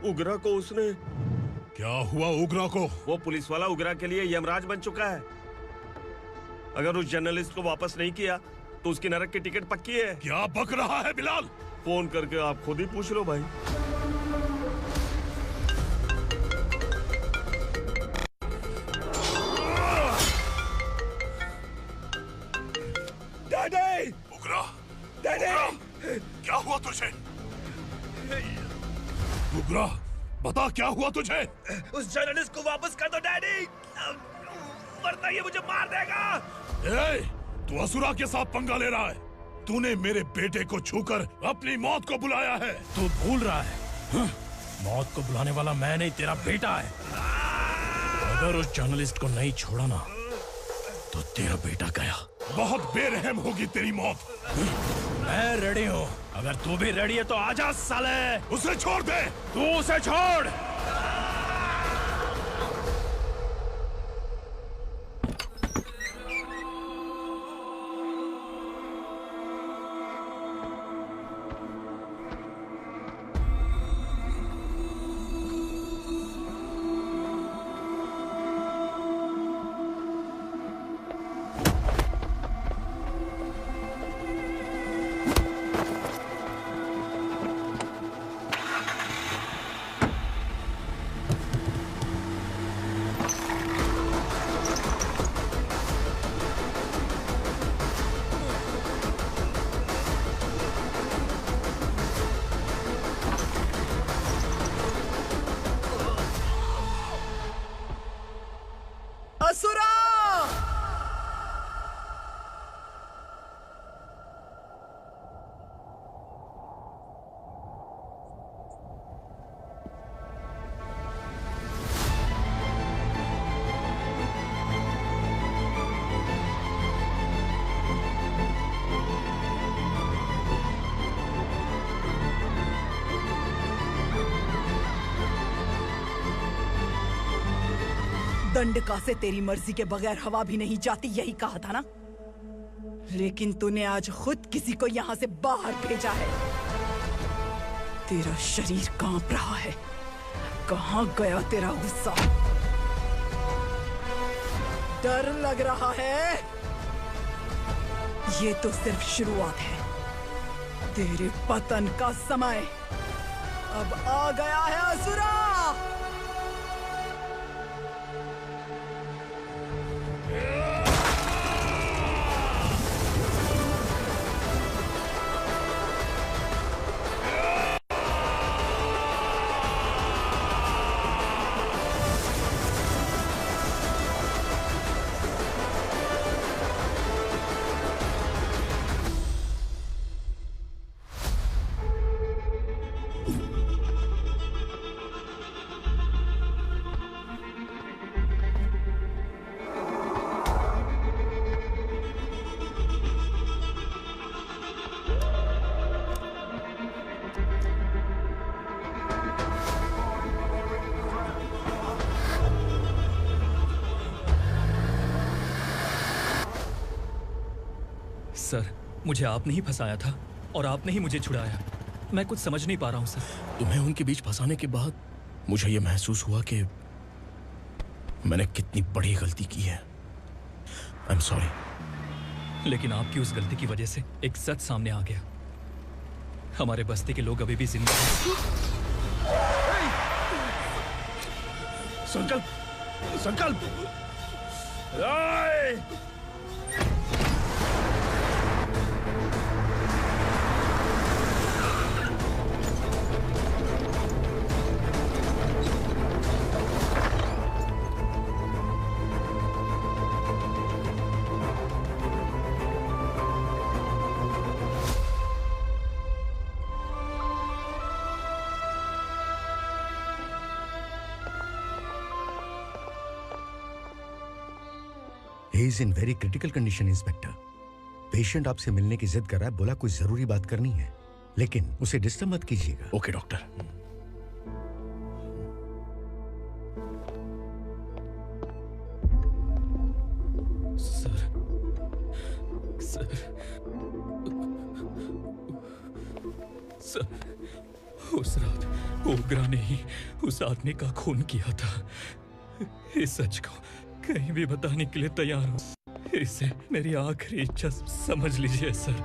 उग्रा को उसने। क्या हुआ उग्रा को? वो पुलिस वाला उग्रा के लिए यमराज बन चुका है। अगर उस जर्नलिस्ट को वापस नहीं किया तो उसकी नरक की टिकट पक्की है। क्या बक रहा है बिलाल? फोन करके आप खुद ही पूछ लो भाई। डैडी! उग्रा! डैडी! क्या हुआ तुझे? उग्रा, बता क्या हुआ तुझे? उस जर्नलिस्ट को वापस कर दो डैडी, वरना ये मुझे मार देगा। ए, तू असुरा के साथ पंगा ले रहा है। तूने मेरे बेटे को छूकर अपनी मौत को बुलाया है। तू भूल रहा है, मौत को बुलाने वाला मैं नहीं, तेरा बेटा है। अगर उस जर्नलिस्ट को नहीं छोड़ा ना तो तेरा बेटा गया। बहुत बेरहम होगी तेरी मौत। मैं रेडी हूँ, अगर तू भी रेडी है तो आजा साले। उसे छोड़ दे। तू उसे छोड़। दंडका से तेरी मर्जी के बगैर हवा भी नहीं जाती, यही कहा था ना? लेकिन तूने आज खुद किसी को यहाँ से बाहर भेजा है। तेरा शरीर कांप रहा है। कहाँ गया तेरा गुस्सा? डर लग रहा है? ये तो सिर्फ शुरुआत है। तेरे पतन का समय अब आ गया है असुरा। सर, मुझे आपने ही फंसाया था और आपने ही मुझे छुड़ाया। मैं कुछ समझ नहीं पा रहा हूँ सर। तुम्हें उनके बीच फंसाने के बाद मुझे ये महसूस हुआ कि मैंने कितनी बड़ी गलती की है। I am sorry. लेकिन आपकी उस गलती की वजह से एक सच सामने आ गया। हमारे बस्ती के लोग अभी भी जिंदा हैं। संकल्प, संकल्प। He is in very critical condition, inspector. Patient आपसे मिलने की जिद कर रहा है, बोला कोई जरूरी बात करनी है, लेकिन उसे डिस्टर्ब मत कीजिएगा। Okay doctor. सर उस रात ओग्रा ने ही उस आदमी का खून किया था। इस सच को कहीं भी बताने के लिए तैयार हूँ। इसे मेरी आखिरी इच्छा समझ लीजिए सर।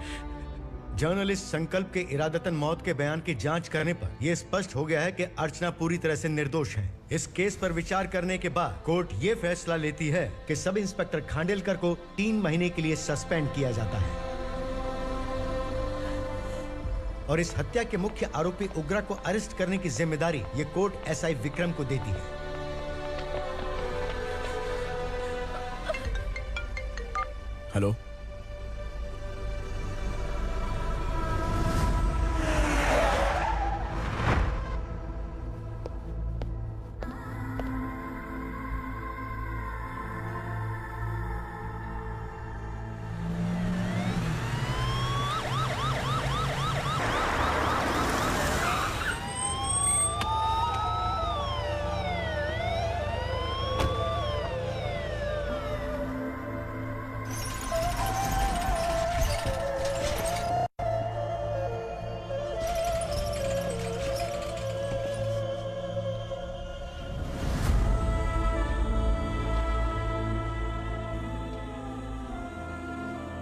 जर्नलिस्ट संकल्प के इरादतन मौत के बयान की जांच करने पर यह स्पष्ट हो गया है कि अर्चना पूरी तरह से निर्दोष है। इस केस पर विचार करने के बाद कोर्ट ये फैसला लेती है कि सब इंस्पेक्टर खांडेलकर को 3 महीने के लिए सस्पेंड किया जाता है और इस हत्या के मुख्य आरोपी उग्रा को अरेस्ट करने की जिम्मेदारी ये कोर्ट एसआई विक्रम को देती है। हेलो,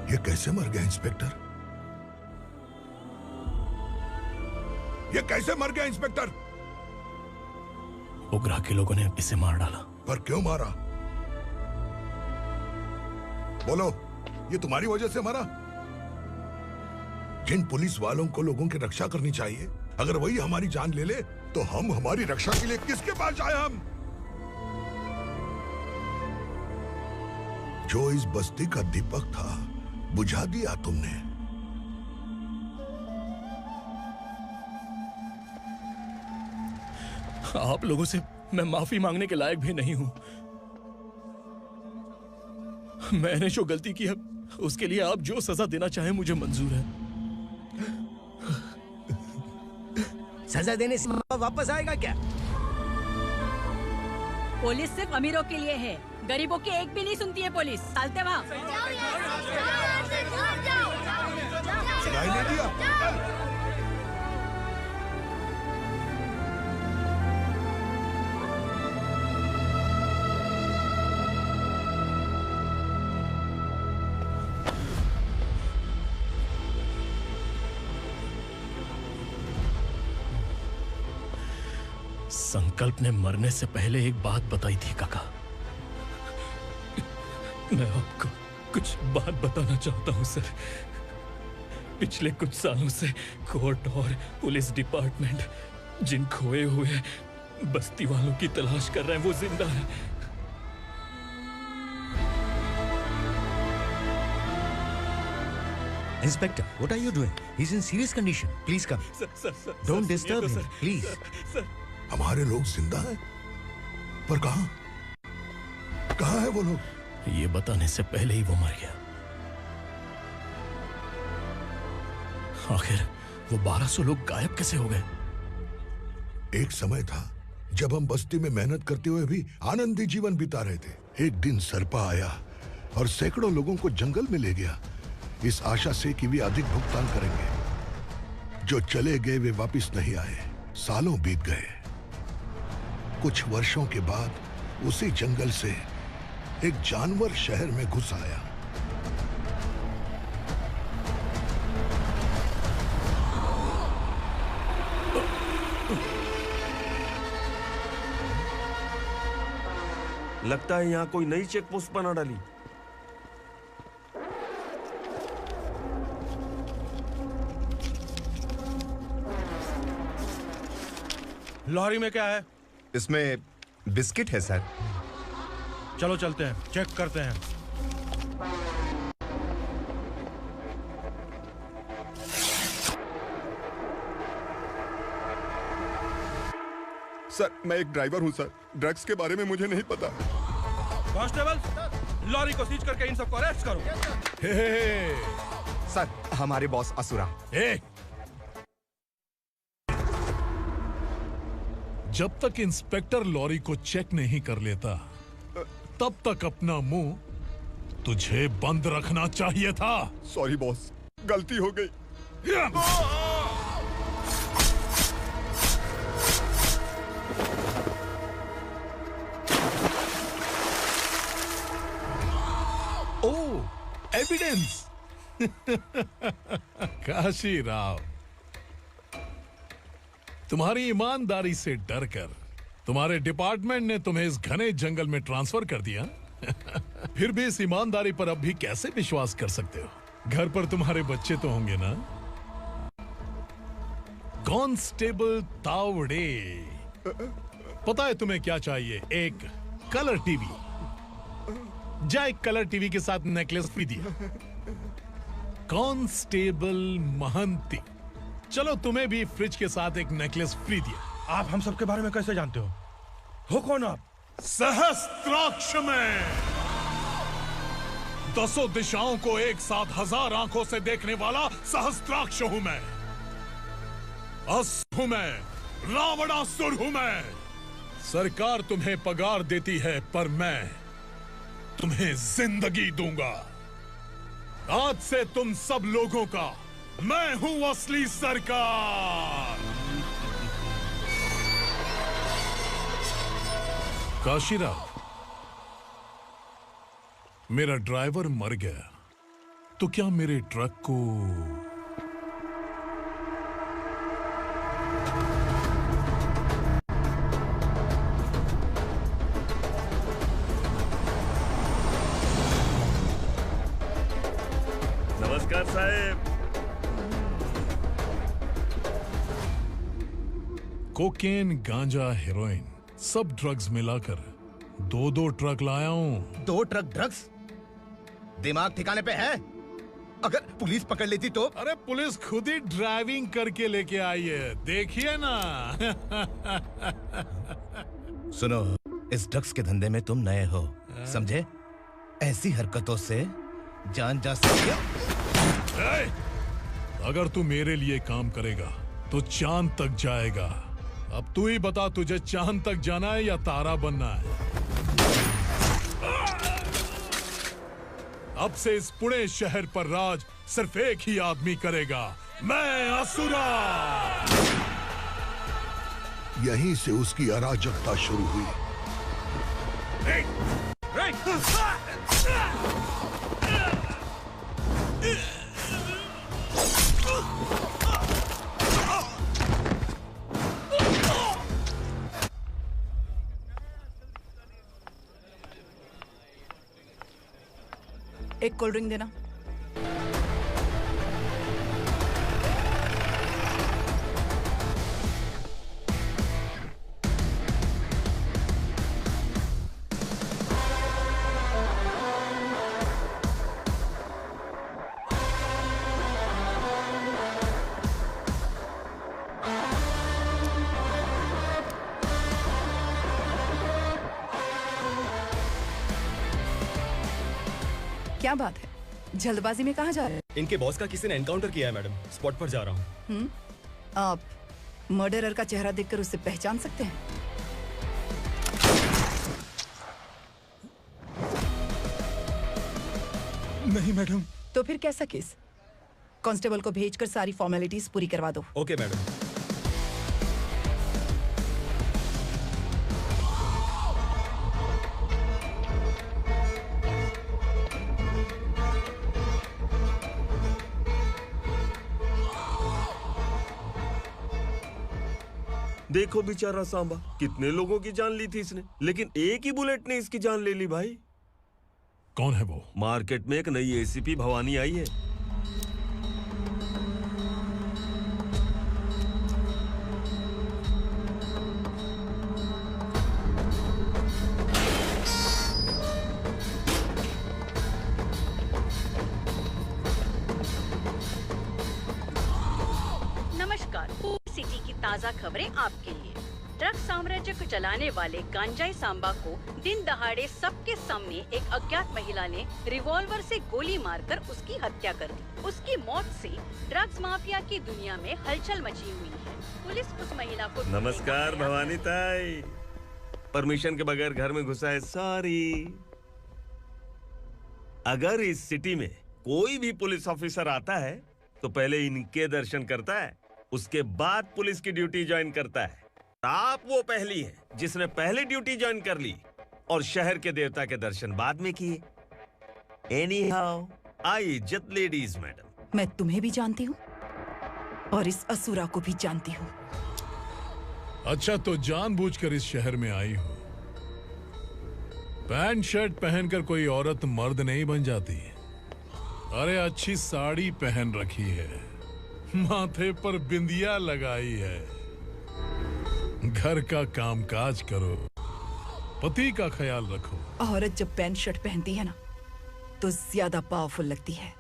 ये कैसे मर गया इंस्पेक्टर? ये कैसे मर गया इंस्पेक्टर? उग्रा के लोगों ने इसे मार डाला। पर क्यों मारा? बोलो, ये तुम्हारी वजह से मारा? जिन पुलिस वालों को लोगों की रक्षा करनी चाहिए, अगर वही हमारी जान ले ले तो हम हमारी रक्षा के लिए किसके पास जाए? हम जो इस बस्ती का दीपक था बुझा दिया तुमने। आप लोगों से मैं माफी मांगने के लायक भी नहीं हूं। मैंने जो गलती की है उसके लिए आप जो सजा देना चाहें मुझे मंजूर है। सजा देने से वापस आएगा क्या? पुलिस सिर्फ अमीरों के लिए है, गरीबों की एक भी नहीं सुनती है पुलिस। चलते वहाँ। सुनाई नहीं दिया? संकल्प ने मरने से पहले एक बात बताई थी काका। मैं आपको कुछ बात बताना चाहता हूं सर। पिछले कुछ सालों से कोर्ट और पुलिस डिपार्टमेंट जिन खोए हुए बस्ती वालों की तलाश कर रहे हैं वो जिंदा है। Inspector, what are you doing? He's in serious condition. Please come. Don't disturb him, please. हमारे लोग जिंदा हैं? पर कहां? कहां है वो लोग? ये बताने से पहले ही वो मर गया। आखिर वो 1200 लोग गायब कैसे हो गए? एक समय था जब हम बस्ती में मेहनत करते हुए भी आनंदी जीवन बिता रहे थे। एक दिन सरपा आया और सैकड़ों लोगों को जंगल में ले गया, इस आशा से कि वे अधिक भुगतान करेंगे। जो चले गए वे वापस नहीं आए। सालों बीत गए। कुछ वर्षों के बाद उसी जंगल से एक जानवर शहर में घुस आया। लगता है यहाँ कोई नई चेक पोस्ट बना डाली। लॉरी में क्या है? इसमें बिस्किट है सर। चलो चलते हैं, चेक करते हैं। सर, मैं एक ड्राइवर हूं सर। ड्रग्स के बारे में मुझे नहीं पता। कांस्टेबल, लॉरी को सीज करके इन सबको अरेस्ट करो। सर, हमारे बॉस असुरा। जब तक इंस्पेक्टर लॉरी को चेक नहीं कर लेता तब तक अपना मुंह तुझे बंद रखना चाहिए था। सॉरी बॉस, गलती हो गई। ओह, एविडेंस। काशी राव, तुम्हारी ईमानदारी से डरकर तुम्हारे डिपार्टमेंट ने तुम्हें इस घने जंगल में ट्रांसफर कर दिया। फिर भी इस ईमानदारी पर अब भी कैसे विश्वास कर सकते हो? घर पर तुम्हारे बच्चे तो होंगे ना? कांस्टेबल तावड़े, पता है तुम्हें क्या चाहिए? एक कलर टीवी। जा एक कलर टीवी के साथ नेकलेस भी दिया। कांस्टेबल महंती, चलो तुम्हें भी फ्रिज के साथ एक नेकलेस फ्री दिया। आप हम सबके बारे में कैसे जानते हो कौन आप? सहस्त्राक्ष में 10 दिशाओं को एक साथ 1000 आंखों से देखने वाला सहस्त्राक्ष हूं मैं। असुर हूं मैं, रावणासुर हूं मैं। सरकार तुम्हें पगार देती है, पर मैं तुम्हें जिंदगी दूंगा। आज से तुम सब लोगों का मैं हूं असली सरकार। काशीराव, मेरा ड्राइवर मर गया, तो क्या मेरे ट्रक को नमस्कार साहब। कोकेन, गांजा, हेरोइन, सब ड्रग्स मिलाकर 2 ट्रक लाया हूं। 2 ट्रक ड्रग्स? दिमाग ठिकाने पे है? अगर पुलिस पकड़ लेती तो? अरे पुलिस खुद ही ड्राइविंग करके लेके आई है, देखिए ना। सुनो, इस ड्रग्स के धंधे में तुम नए हो, समझे? ऐसी हरकतों से जान जा सकती है। अगर तू मेरे लिए काम करेगा तो चांद तक जाएगा। अब तू ही बता, तुझे चांद तक जाना है या तारा बनना है? अब से इस पुणे शहर पर राज सिर्फ एक ही आदमी करेगा, मैं असुरा। यहीं से उसकी अराजकता शुरू हुई। एक कोल्ड ड्रिंक देना। क्या बात है, जल्दबाजी में कहाँ जा रहे हैं? इनके बॉस का किसी ने एनकाउंटर किया है मैडम, स्पॉट पर जा रहा हूँ। आप मर्डरर का चेहरा देखकर उसे पहचान सकते हैं? नहीं मैडम। तो फिर कैसा केस? कांस्टेबल को भेजकर सारी फॉर्मेलिटीज पूरी करवा दो। Okay madam. देखो बेचारा सांबा, कितने लोगों की जान ली थी इसने, लेकिन एक ही बुलेट ने इसकी जान ले ली भाई। कौन है वो? मार्केट में एक नई एसीपी भवानी आई है। सिटी की ताज़ा खबरें आपके लिए। ड्रग साम्राज्य को चलाने वाले गांजाई सांबा को दिन दहाड़े सबके सामने एक अज्ञात महिला ने रिवॉल्वर से गोली मारकर उसकी हत्या कर दी। उसकी मौत से ड्रग्स माफिया की दुनिया में हलचल मची हुई है। पुलिस उस महिला को नमस्कार भवानी ताई, परमिशन के बगैर घर में घुसा है, सॉरी। अगर इस सिटी में कोई भी पुलिस ऑफिसर आता है तो पहले इनके दर्शन करता है, उसके बाद पुलिस की ड्यूटी ज्वाइन करता है। आप वो पहली हैं जिसने पहले ड्यूटी ज्वाइन कर ली और शहर के देवता के दर्शन बाद में किए। एनीहाउ, आई इज्जत लेडीज मैडम। मैं तुम्हें भी जानती हूँ और इस असुरा को भी जानती हूँ। अच्छा, तो जानबूझकर इस शहर में आई हो। पैंट शर्ट पहनकर कोई औरत मर्द नहीं बन जाती। अरे अच्छी साड़ी पहन रखी है, माथे पर बिंदिया लगाई है, घर का कामकाज करो, पति का ख्याल रखो। औरत जब पैंट शर्ट पहनती है ना तो ज्यादा पावरफुल लगती है,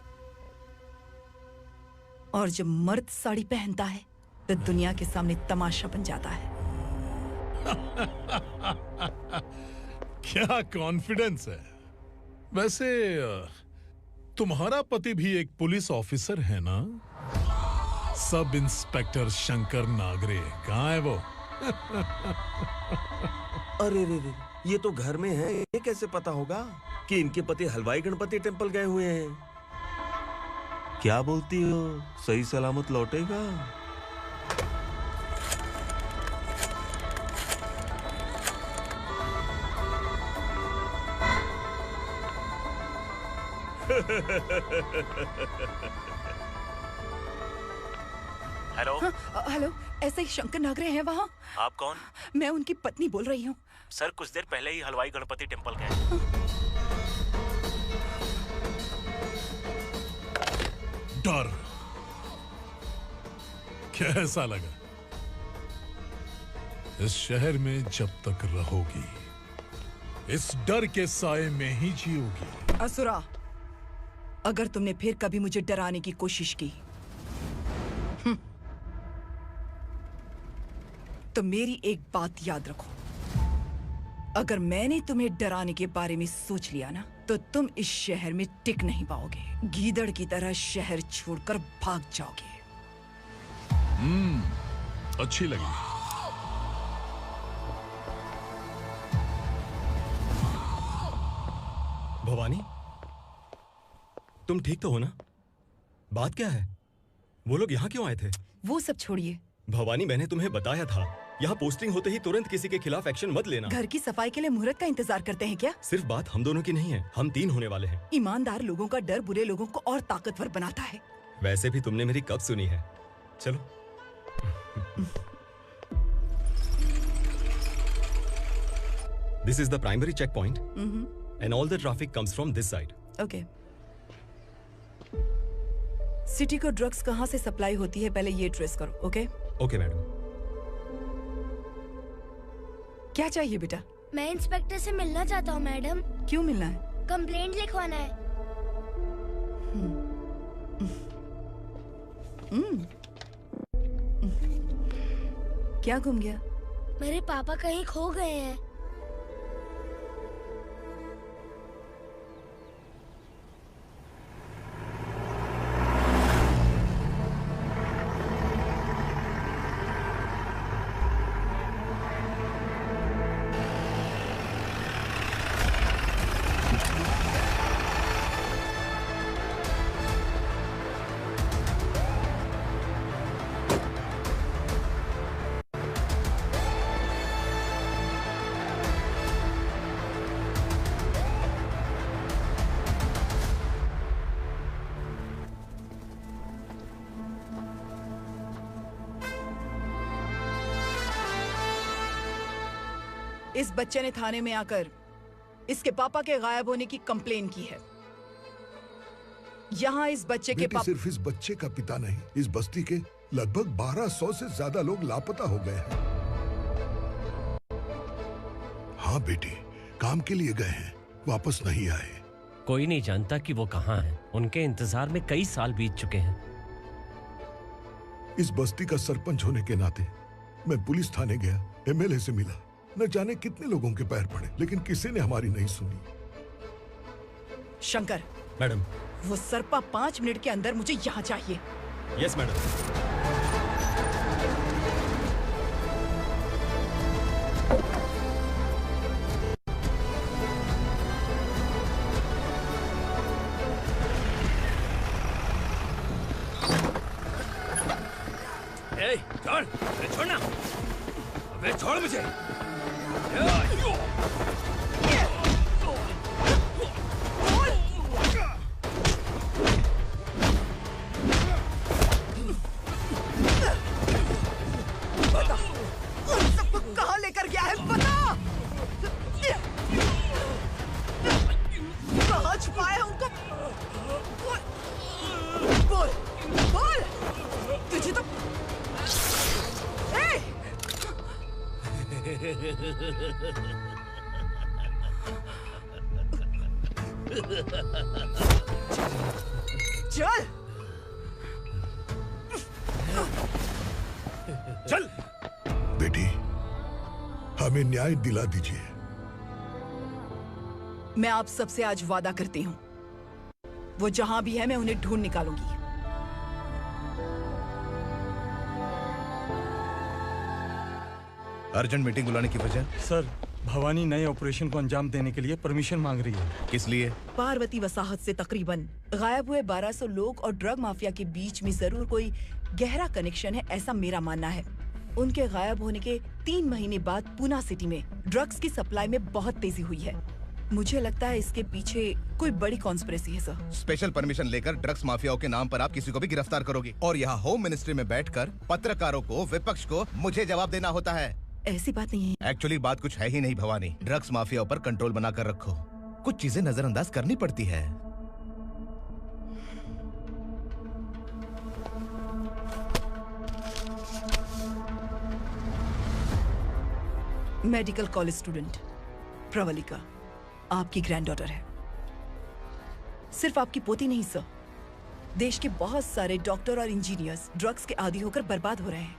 और जब मर्द साड़ी पहनता है तो दुनिया के सामने तमाशा बन जाता है। क्या कॉन्फिडेंस है। वैसे तुम्हारा पति भी एक पुलिस ऑफिसर है ना? Sub inspector Shankar Nagare. कहाँ है वो? अरे रे रे, ये तो घर में है। ये कैसे पता होगा कि इनके पति हलवाई गणपति टेम्पल गए हुए हैं? क्या बोलती हो, सही सलामत लौटेगा? हेलो। हेलो, ऐसे ही शंकर नागरे हैं वहाँ? आप कौन? मैं उनकी पत्नी बोल रही हूँ। सर कुछ देर पहले ही हलवाई गणपति टेम्पल गए। डर कैसा लगा? इस शहर में जब तक रहोगी इस डर के साए में ही जियोगी। असुरा, अगर तुमने फिर कभी मुझे डराने की कोशिश की तो मेरी एक बात याद रखो, अगर मैंने तुम्हें डराने के बारे में सोच लिया ना तो तुम इस शहर में टिक नहीं पाओगे। गीदड़ की तरह शहर छोड़कर भाग जाओगे। अच्छी लगी। भवानी, तुम ठीक तो हो ना? बात क्या है? वो लोग यहाँ क्यों आए थे? वो सब छोड़िए। भवानी, मैंने तुम्हें बताया था यहाँ पोस्टिंग होते ही तुरंत किसी के खिलाफ एक्शन मत लेना। घर की सफाई के लिए मुहूर्त का इंतजार करते हैं क्या? सिर्फ बात हम दोनों की नहीं है, हम 3 होने वाले हैं। ईमानदार लोगों का डर बुरे लोगों को और ताकतवर बनाता है। वैसे भी तुमने मेरी कब सुनी है। चलो। This is the primary checkpoint, and all the traffic comes from this side. Okay. City को ड्रग्स कहाँ से सप्लाई होती है पहले ये ट्रेस करो, ओके? Okay madam. क्या चाहिए बेटा? मैं इंस्पेक्टर से मिलना चाहता हूँ मैडम। क्यों मिलना है? कंप्लेंट लिखवाना है। क्या घूम गया? मेरे पापा कहीं खो गए हैं। इस बच्चे ने थाने में आकर इसके पापा के गायब होने की कंप्लेन की है। यहाँ इस बच्चे के पापा सिर्फ इस बच्चे का पिता नहीं, इस बस्ती के लगभग 1200 से ज्यादा लोग लापता हो गए हैं। हाँ बेटी, काम के लिए गए हैं, वापस नहीं आए। कोई नहीं जानता कि वो कहाँ हैं। उनके इंतजार में कई साल बीत चुके हैं। इस बस्ती का सरपंच होने के नाते मैं पुलिस थाने गया, एमएलए से मिला, न जाने कितने लोगों के पैर पड़े, लेकिन किसी ने हमारी नहीं सुनी। शंकर। मैडम। वो सरपा 5 मिनट के अंदर मुझे यहाँ चाहिए। Yes madam. छोड़, छोड़ना, अबे छोड़ मुझे। चल चल बेटी, हमें न्याय दिला दीजिए। मैं आप सबसे आज वादा करती हूँ, वो जहां भी है मैं उन्हें ढूंढ निकालूंगी। अर्जेंट मीटिंग बुलाने की वजह? सर, भवानी नए ऑपरेशन को अंजाम देने के लिए परमिशन मांग रही है। किस लिए? पार्वती वसाहत से तकरीबन गायब हुए 1200 लोग और ड्रग माफिया के बीच में जरूर कोई गहरा कनेक्शन है, ऐसा मेरा मानना है। उनके गायब होने के 3 महीने बाद पूना सिटी में ड्रग्स की सप्लाई में बहुत तेजी हुई है। मुझे लगता है इसके पीछे कोई बड़ी कॉन्स्पिरेसी है सर। स्पेशल परमिशन लेकर ड्रग्स माफियाओं के नाम पर आप किसी को भी गिरफ्तार करोगे और यहाँ होम मिनिस्ट्री में बैठकर पत्रकारों को, विपक्ष को मुझे जवाब देना होता है। ऐसी बात नहीं है। एक्चुअली बात कुछ है ही नहीं भवानी। ड्रग्स माफियाओं पर कंट्रोल बनाकर रखो। कुछ चीजें नजरअंदाज करनी पड़ती है। मेडिकल कॉलेज स्टूडेंट प्रवलिका आपकी ग्रैंडडॉटर है। सिर्फ आपकी पोती नहीं सर, देश के बहुत सारे डॉक्टर और इंजीनियर्स ड्रग्स के आदी होकर बर्बाद हो रहे हैं।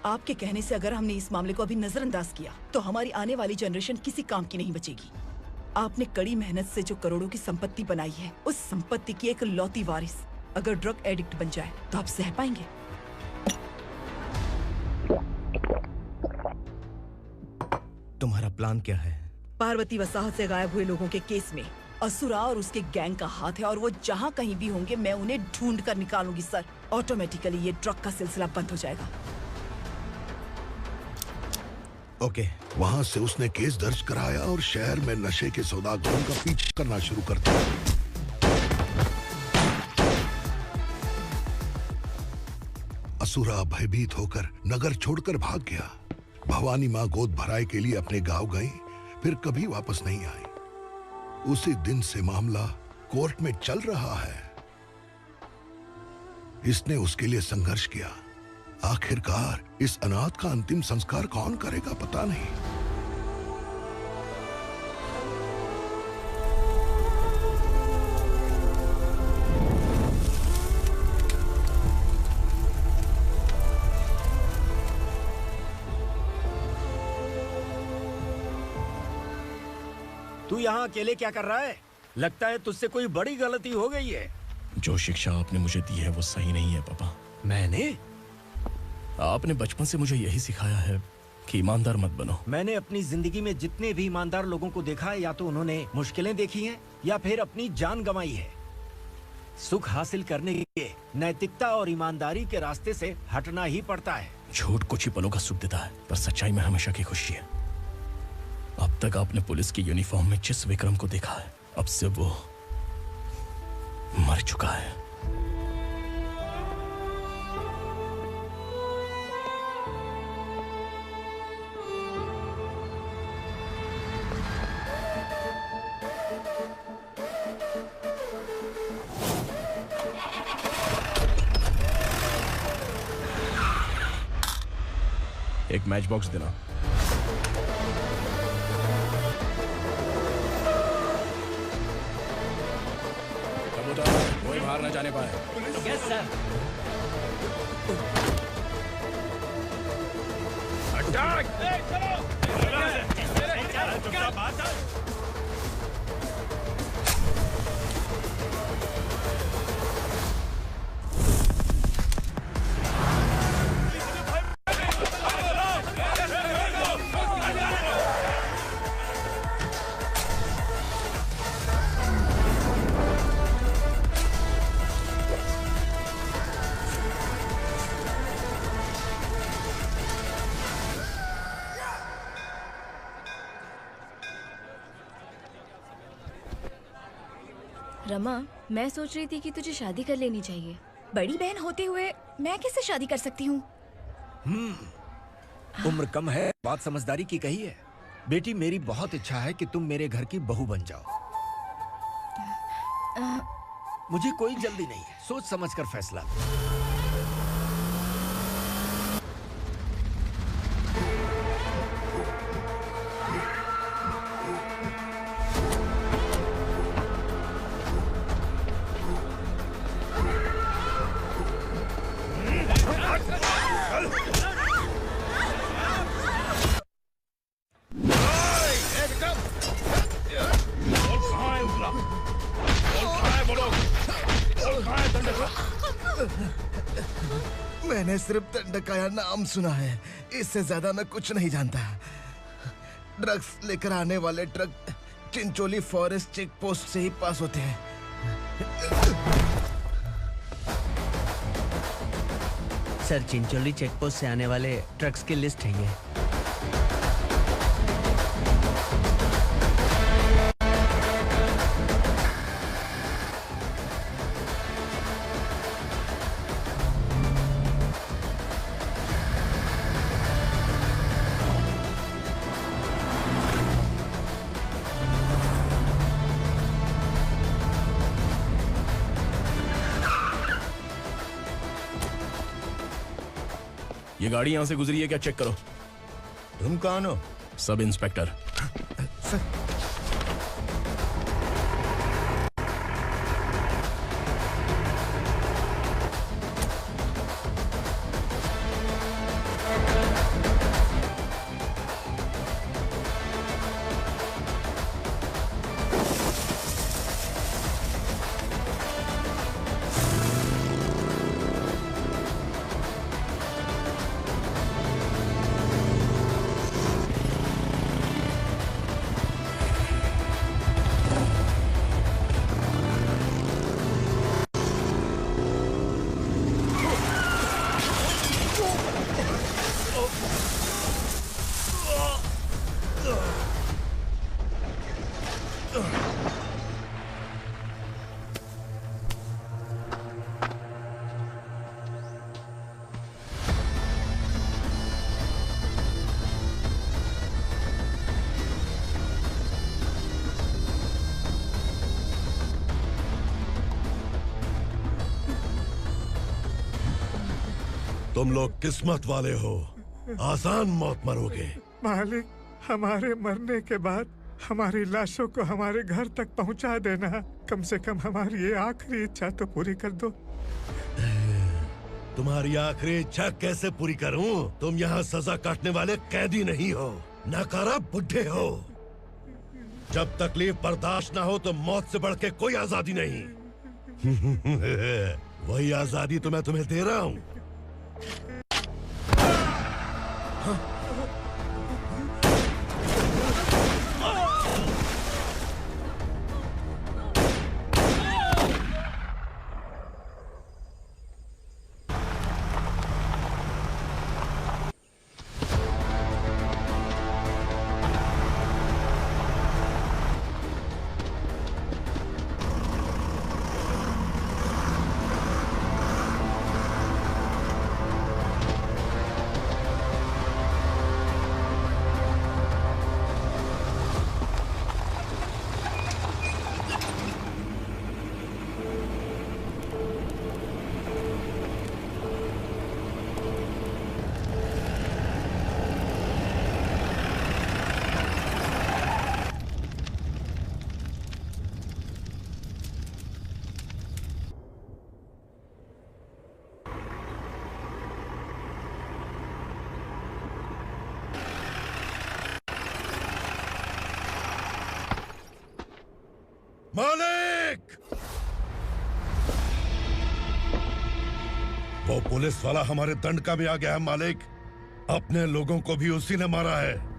आपके कहने से अगर हमने इस मामले को अभी नजरअंदाज किया तो हमारी आने वाली जनरेशन किसी काम की नहीं बचेगी। आपने कड़ी मेहनत से जो करोड़ों की संपत्ति बनाई है, उस संपत्ति की एक लौती वारिस अगर ड्रग एडिक्ट बन जाए तो आप सह पाएंगे? तुम्हारा प्लान क्या है? पार्वती वसाहत से गायब हुए लोगों के केस में असुरा और उसके गैंग का हाथ है और वो जहाँ कहीं भी होंगे मैं उन्हें ढूंढ कर निकालूंगी सर। ऑटोमेटिकली ये ड्रग का सिलसिला बंद हो जाएगा। ओके। वहाँ से उसने केस दर्ज कराया और शहर में नशे के सौदागरों का पीछा करना शुरू कर दिया। असुरा भयभीत होकर नगर छोड़कर भाग गया। भवानी माँ गोद भराई के लिए अपने गांव गई, फिर कभी वापस नहीं आई। उसी दिन से मामला कोर्ट में चल रहा है। इसने उसके लिए संघर्ष किया। आखिरकार इस अनाथ का अंतिम संस्कार कौन करेगा पता नहीं। तू यहाँ अकेले क्या कर रहा है? लगता है तुझसे कोई बड़ी गलती हो गई है। जो शिक्षा आपने मुझे दी है वो सही नहीं है पापा। मैंने? आपने बचपन से मुझे यही सिखाया है कि ईमानदार मत बनो। मैंने अपनी जिंदगी में जितने भी ईमानदार लोगों को देखा है, या तो उन्होंने मुश्किलें देखी हैं या फिर अपनी जान गंवाई है। सुख हासिल करने के लिए नैतिकता और ईमानदारी के रास्ते से हटना ही पड़ता है। झूठ कुछ ही पलों का सुख देता है, पर सच्चाई में हमेशा की खुशी है। अब तक आपने पुलिस की यूनिफॉर्म में जिस विक्रम को देखा है, अब से वो मर चुका है। एक मैच बॉक्स देना। कोई बाहर न जाने पाए। Yes sir. अटैक! रमा, मैं सोच रही थी कि तुझे शादी कर लेनी चाहिए। बड़ी बहन होते हुए मैं कैसे शादी कर सकती हूँ? उम्र कम है, बात समझदारी की कही है। बेटी, मेरी बहुत इच्छा है कि तुम मेरे घर की बहू बन जाओ। मुझे कोई जल्दी नहीं है, सोच समझकर फैसला। मैंने सिर्फ दंडकाया नाम सुना है, इससे ज्यादा मैं कुछ नहीं जानता। ड्रग्स लेकर आने वाले truck Chincholi forest check post से ही पास होते हैं। सर, चिंचोली चेक पोस्ट से आने वाले ट्रक्स की लिस्ट है ये। ये गाड़ी यहां से गुजरी है क्या, चेक करो। तुम कौन हो? Sub inspector. तुम लोग किस्मत वाले हो, आसान मौत मरोगे। मालिक, हमारे मरने के बाद हमारी लाशों को हमारे घर तक पहुंचा देना। कम से कम हमारी ये आखिरी इच्छा तो पूरी कर दो। तुम्हारी आखिरी इच्छा कैसे पूरी करूं? तुम यहाँ सजा काटने वाले कैदी नहीं हो, नकारा बुड्ढे हो। जब तकलीफ बर्दाश्त ना हो तो मौत से बढ़ के कोई आजादी नहीं। वही आजादी तो मैं तुम्हें दे रहा हूँ। मालिक! वो पुलिस वाला हमारे दंड का भी आ गया है मालिक। अपने लोगों को भी उसी ने मारा है।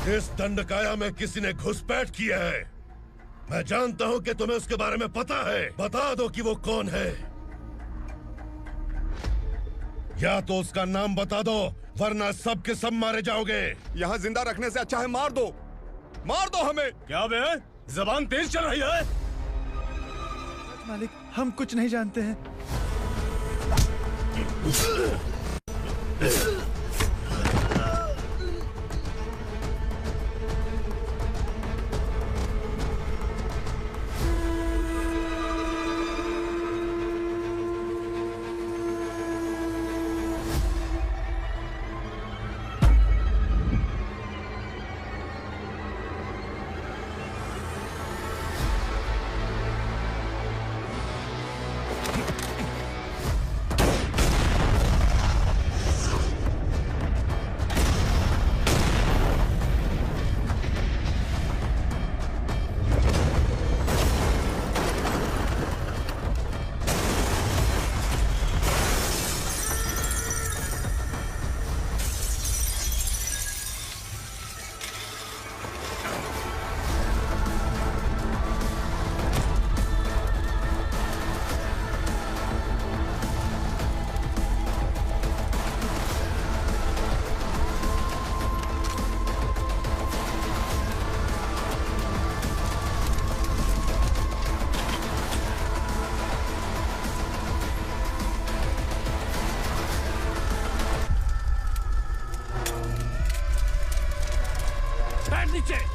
इस दंडकाया में किसी ने घुसपैठ किया है। मैं जानता हूं कि तुम्हें उसके बारे में पता है। बता दो कि वो कौन है, या तो उसका नाम बता दो, वरना सब के सब मारे जाओगे। यहाँ जिंदा रखने से अच्छा है मार दो हमें। क्या बे, जबान तेज चल रही है? मालिक, हम कुछ नहीं जानते हैं। नीचे।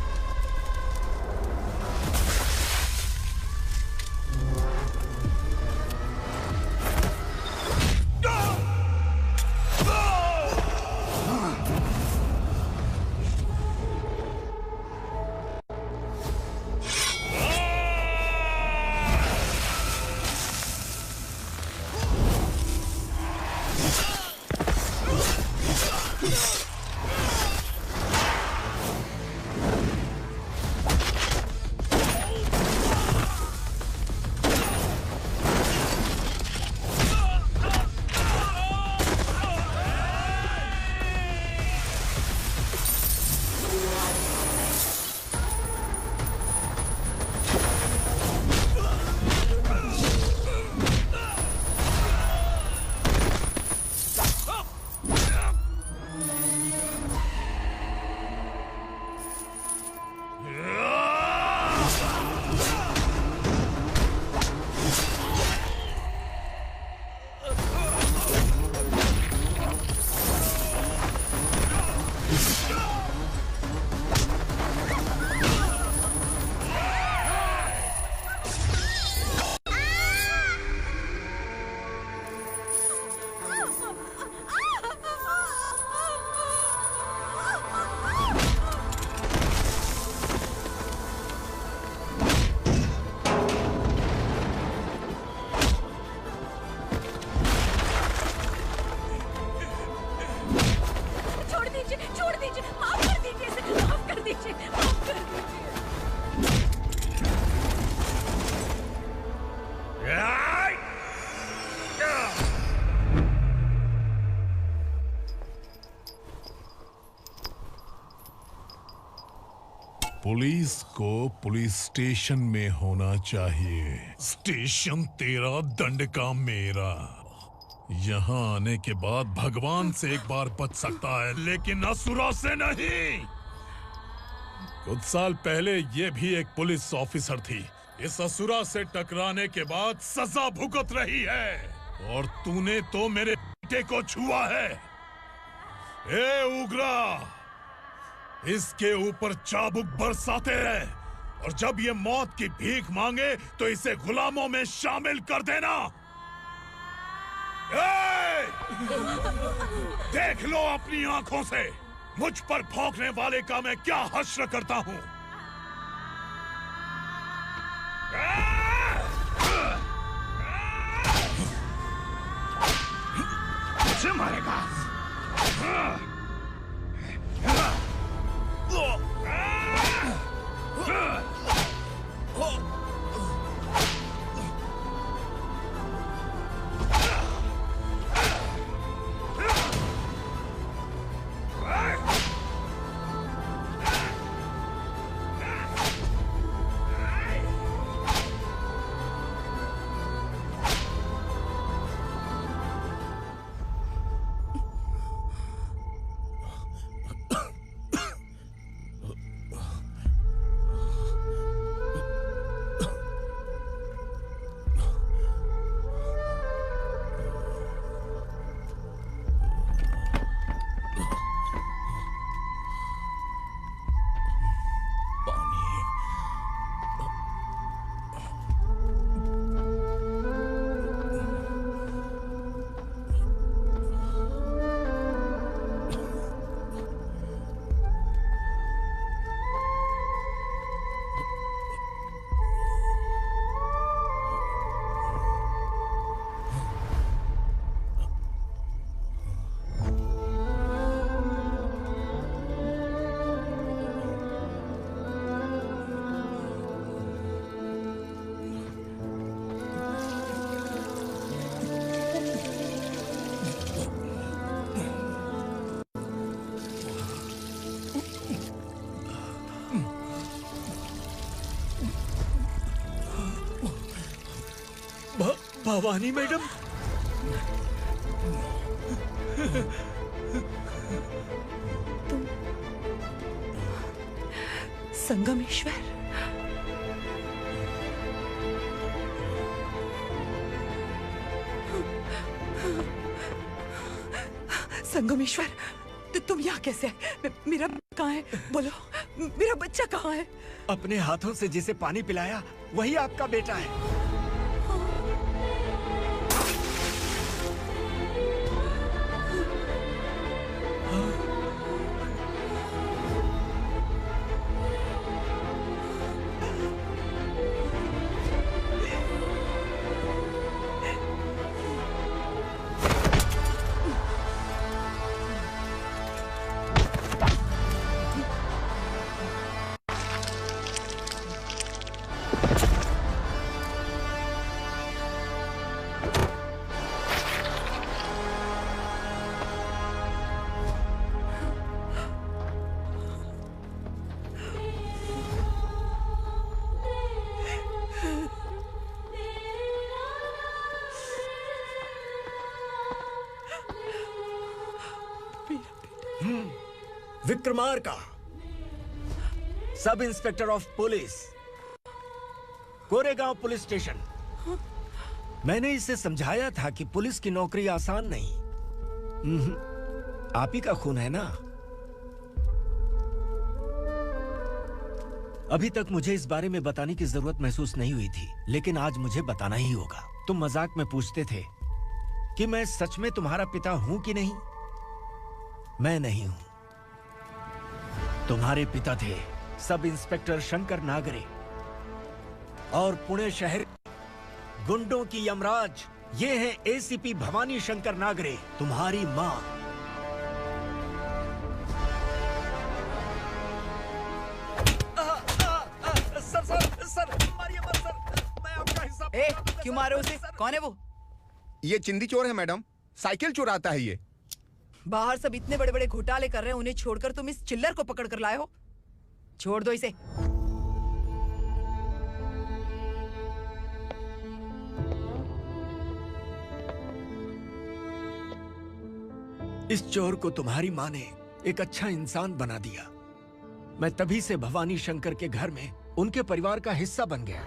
पुलिस को पुलिस स्टेशन में होना चाहिए। स्टेशन तेरा, दंड का मेरा। यहाँ आने के बाद भगवान से एक बार बच सकता है, लेकिन असुरा से नहीं। कुछ साल पहले ये भी एक पुलिस ऑफिसर थी। इस असुरा से टकराने के बाद सजा भुगत रही है, और तूने तो मेरे बेटे को छुआ है। ए उग्रा, इसके ऊपर चाबुक बरसाते रहे, और जब ये मौत की भीख मांगे तो इसे गुलामों में शामिल कर देना। देख लो अपनी आंखों से मुझ पर भौंकने वाले का मैं क्या हश्र करता हूं। मुझे मारेगा। भवानी मैडम, तुम संगमेश्वर? संगमेश्वर, तुम यहाँ कैसे आए? मेरा कहाँ है? बोलो। मेरा बच्चा कहाँ है? अपने हाथों से जिसे पानी पिलाया वही आपका बेटा है। Vikramarka, sub inspector of police, Koregaon police station. मैंने इसे समझाया था कि पुलिस की नौकरी आसान नहीं। आप ही का खून है ना। अभी तक मुझे इस बारे में बताने की जरूरत महसूस नहीं हुई थी, लेकिन आज मुझे बताना ही होगा। तुम मजाक में पूछते थे कि मैं सच में तुम्हारा पिता हूं कि नहीं। मैं नहीं हूं। तुम्हारे पिता थे सब इंस्पेक्टर शंकर नागरे, और पुणे शहर गुंडों की यमराज ये है एसीपी भवानी शंकर नागरे, तुम्हारी मां। सर मारिए मत सर, मैं आपका हिस्सा। क्यों मारे उसे? कौन है वो? ये चिंदी चोर है मैडम, साइकिल चुराता है ये। बाहर सब इतने बड़े बड़े घोटाले कर रहे हैं, उन्हें छोड़कर तुम इस चिल्लर को पकड़ कर लाए हो। छोड़ दो इसे। इस चोर को तुम्हारी मां ने एक अच्छा इंसान बना दिया। मैं तभी से भवानी शंकर के घर में उनके परिवार का हिस्सा बन गया।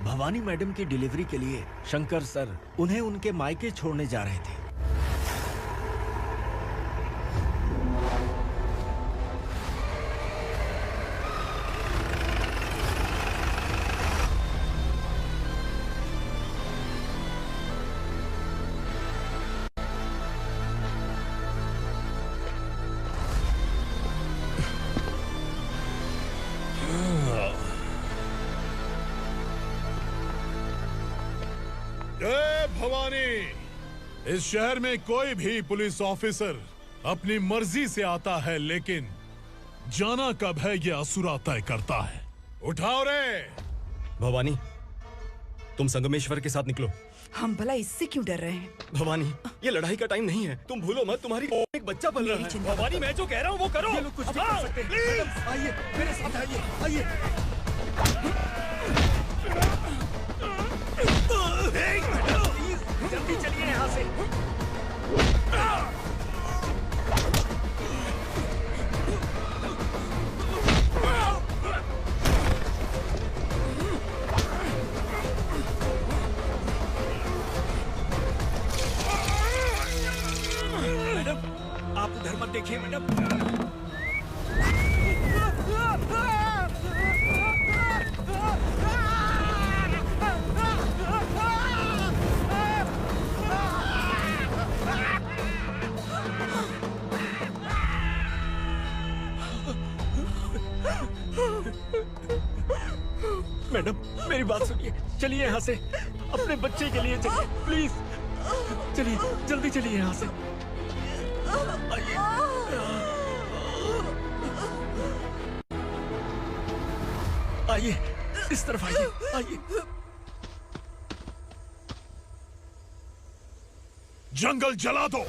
भवानी मैडम की डिलीवरी के लिए शंकर सर उन्हें उनके मायके छोड़ने जा रहे थे। जय भवानी। इस शहर में कोई भी पुलिस ऑफिसर अपनी मर्जी से आता है, लेकिन जाना कब है ये असुरा तय करता है। उठाओ रे। भवानी, तुम संगमेश्वर के साथ निकलो। हम भला इससे क्यों डर रहे हैं? भवानी, ये लड़ाई का टाइम नहीं है। तुम भूलो मत, तुम्हारी एक बच्चा पल रहा है। भवानी, मैं जो कह रहा हूँ वो करो। ये लोग कुछ भी कर सकते हैं। आइए मेरे साथ आइए, आइए। जल्दी चलिए यहाँ से। मैडम, आप उधर मत देखिए मैडम। मैडम, मेरी बात सुनिए। चलिए यहाँ से, अपने बच्चे के लिए चलिए, प्लीज। चलिए, जल्दी चलिए यहाँ से। आइए। आइए, इस तरफ आइए, आइए। जंगल जला दो।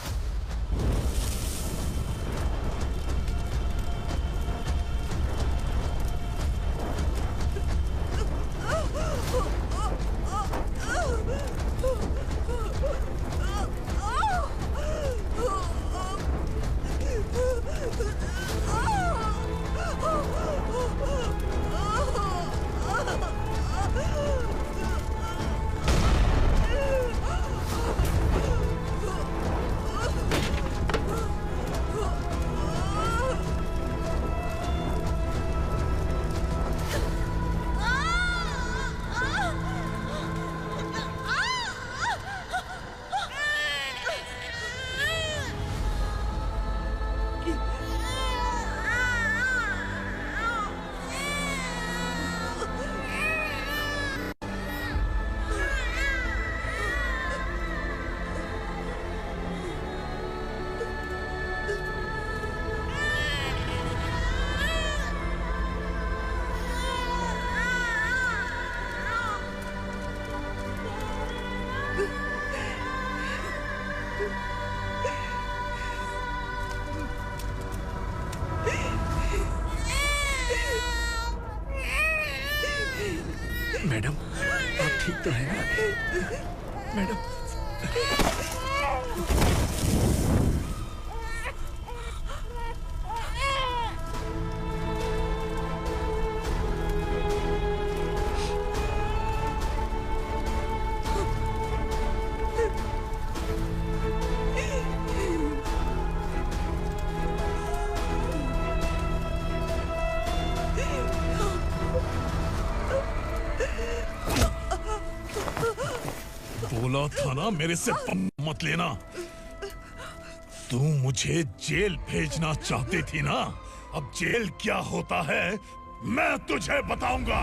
मैडम, आप ठीक तो हैं? मैडम, बोला था ना मेरे से पंगा मत लेना। तू मुझे जेल भेजना चाहती थी ना, अब जेल क्या होता है मैं तुझे बताऊंगा।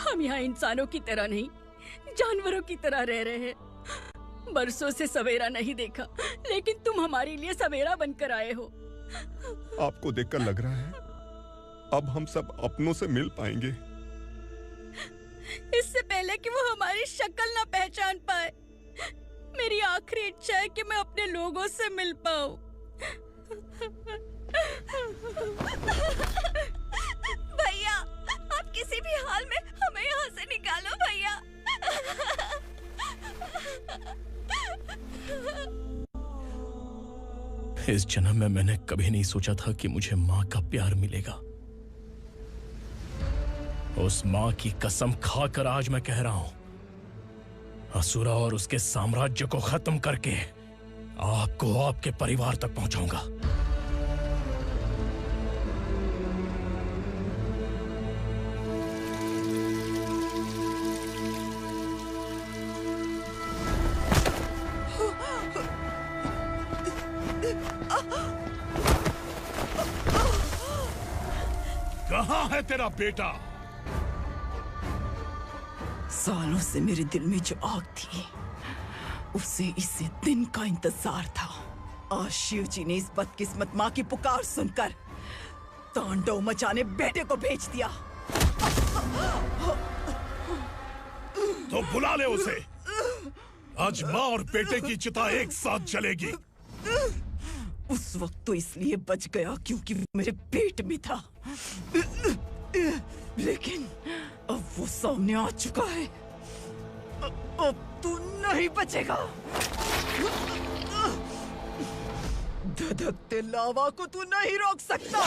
हम यहाँ इंसानों की तरह नहीं, जानवरों की तरह रह रहे हैं। बरसों से सवेरा नहीं देखा, लेकिन तुम हमारे लिए सवेरा बनकर आए हो। आपको देखकर लग रहा है अब हम सब अपनों से मिल पाएंगे। इससे पहले कि वो हमारी शक्ल ना पहचान पाए, मेरी आखिरी इच्छा है कि मैं अपने लोगों से मिल पाऊं। भैया, आप किसी भी हाल में हमें यहाँ से निकालो भैया। इस जन्म में मैंने कभी नहीं सोचा था कि मुझे माँ का प्यार मिलेगा। उस माँ की कसम खाकर आज मैं कह रहा हूं, असुरा और उसके साम्राज्य को खत्म करके आपको आपके परिवार तक पहुंचाऊंगा। कहाँ है तेरा बेटा? सालों से मेरे दिल में जो आग थी, उसे इसी दिन का इंतजार था। आज शिव जी ने इस बदकिस्मत माँ की पुकार सुनकर तांडव मचाने बेटे को भेज दिया। तो बुला ले उसे। आज माँ और बेटे की चिता एक साथ जलेगी। उस वक्त तो इसलिए बच गया क्योंकि वो मेरे पेट में था, लेकिन अब वो सामने आ चुका है। अब तू नहीं बचेगा। धधकते लावा को तू नहीं रोक सकता।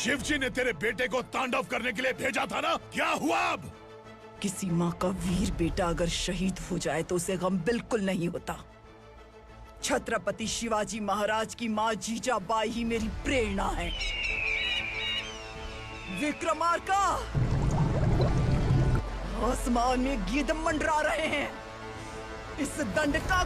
शिवजी ने तेरे बेटे को तांडव करने के लिए भेजा था ना, क्या हुआ अब? किसी माँ का वीर बेटा अगर शहीद हो जाए तो उसे गम बिल्कुल नहीं होता। छत्रपति शिवाजी महाराज की माँ जीजाबाई ही मेरी प्रेरणा है। विक्रमार्का, आसमान में गिद्ध मंडरा रहे हैं। इस दंड का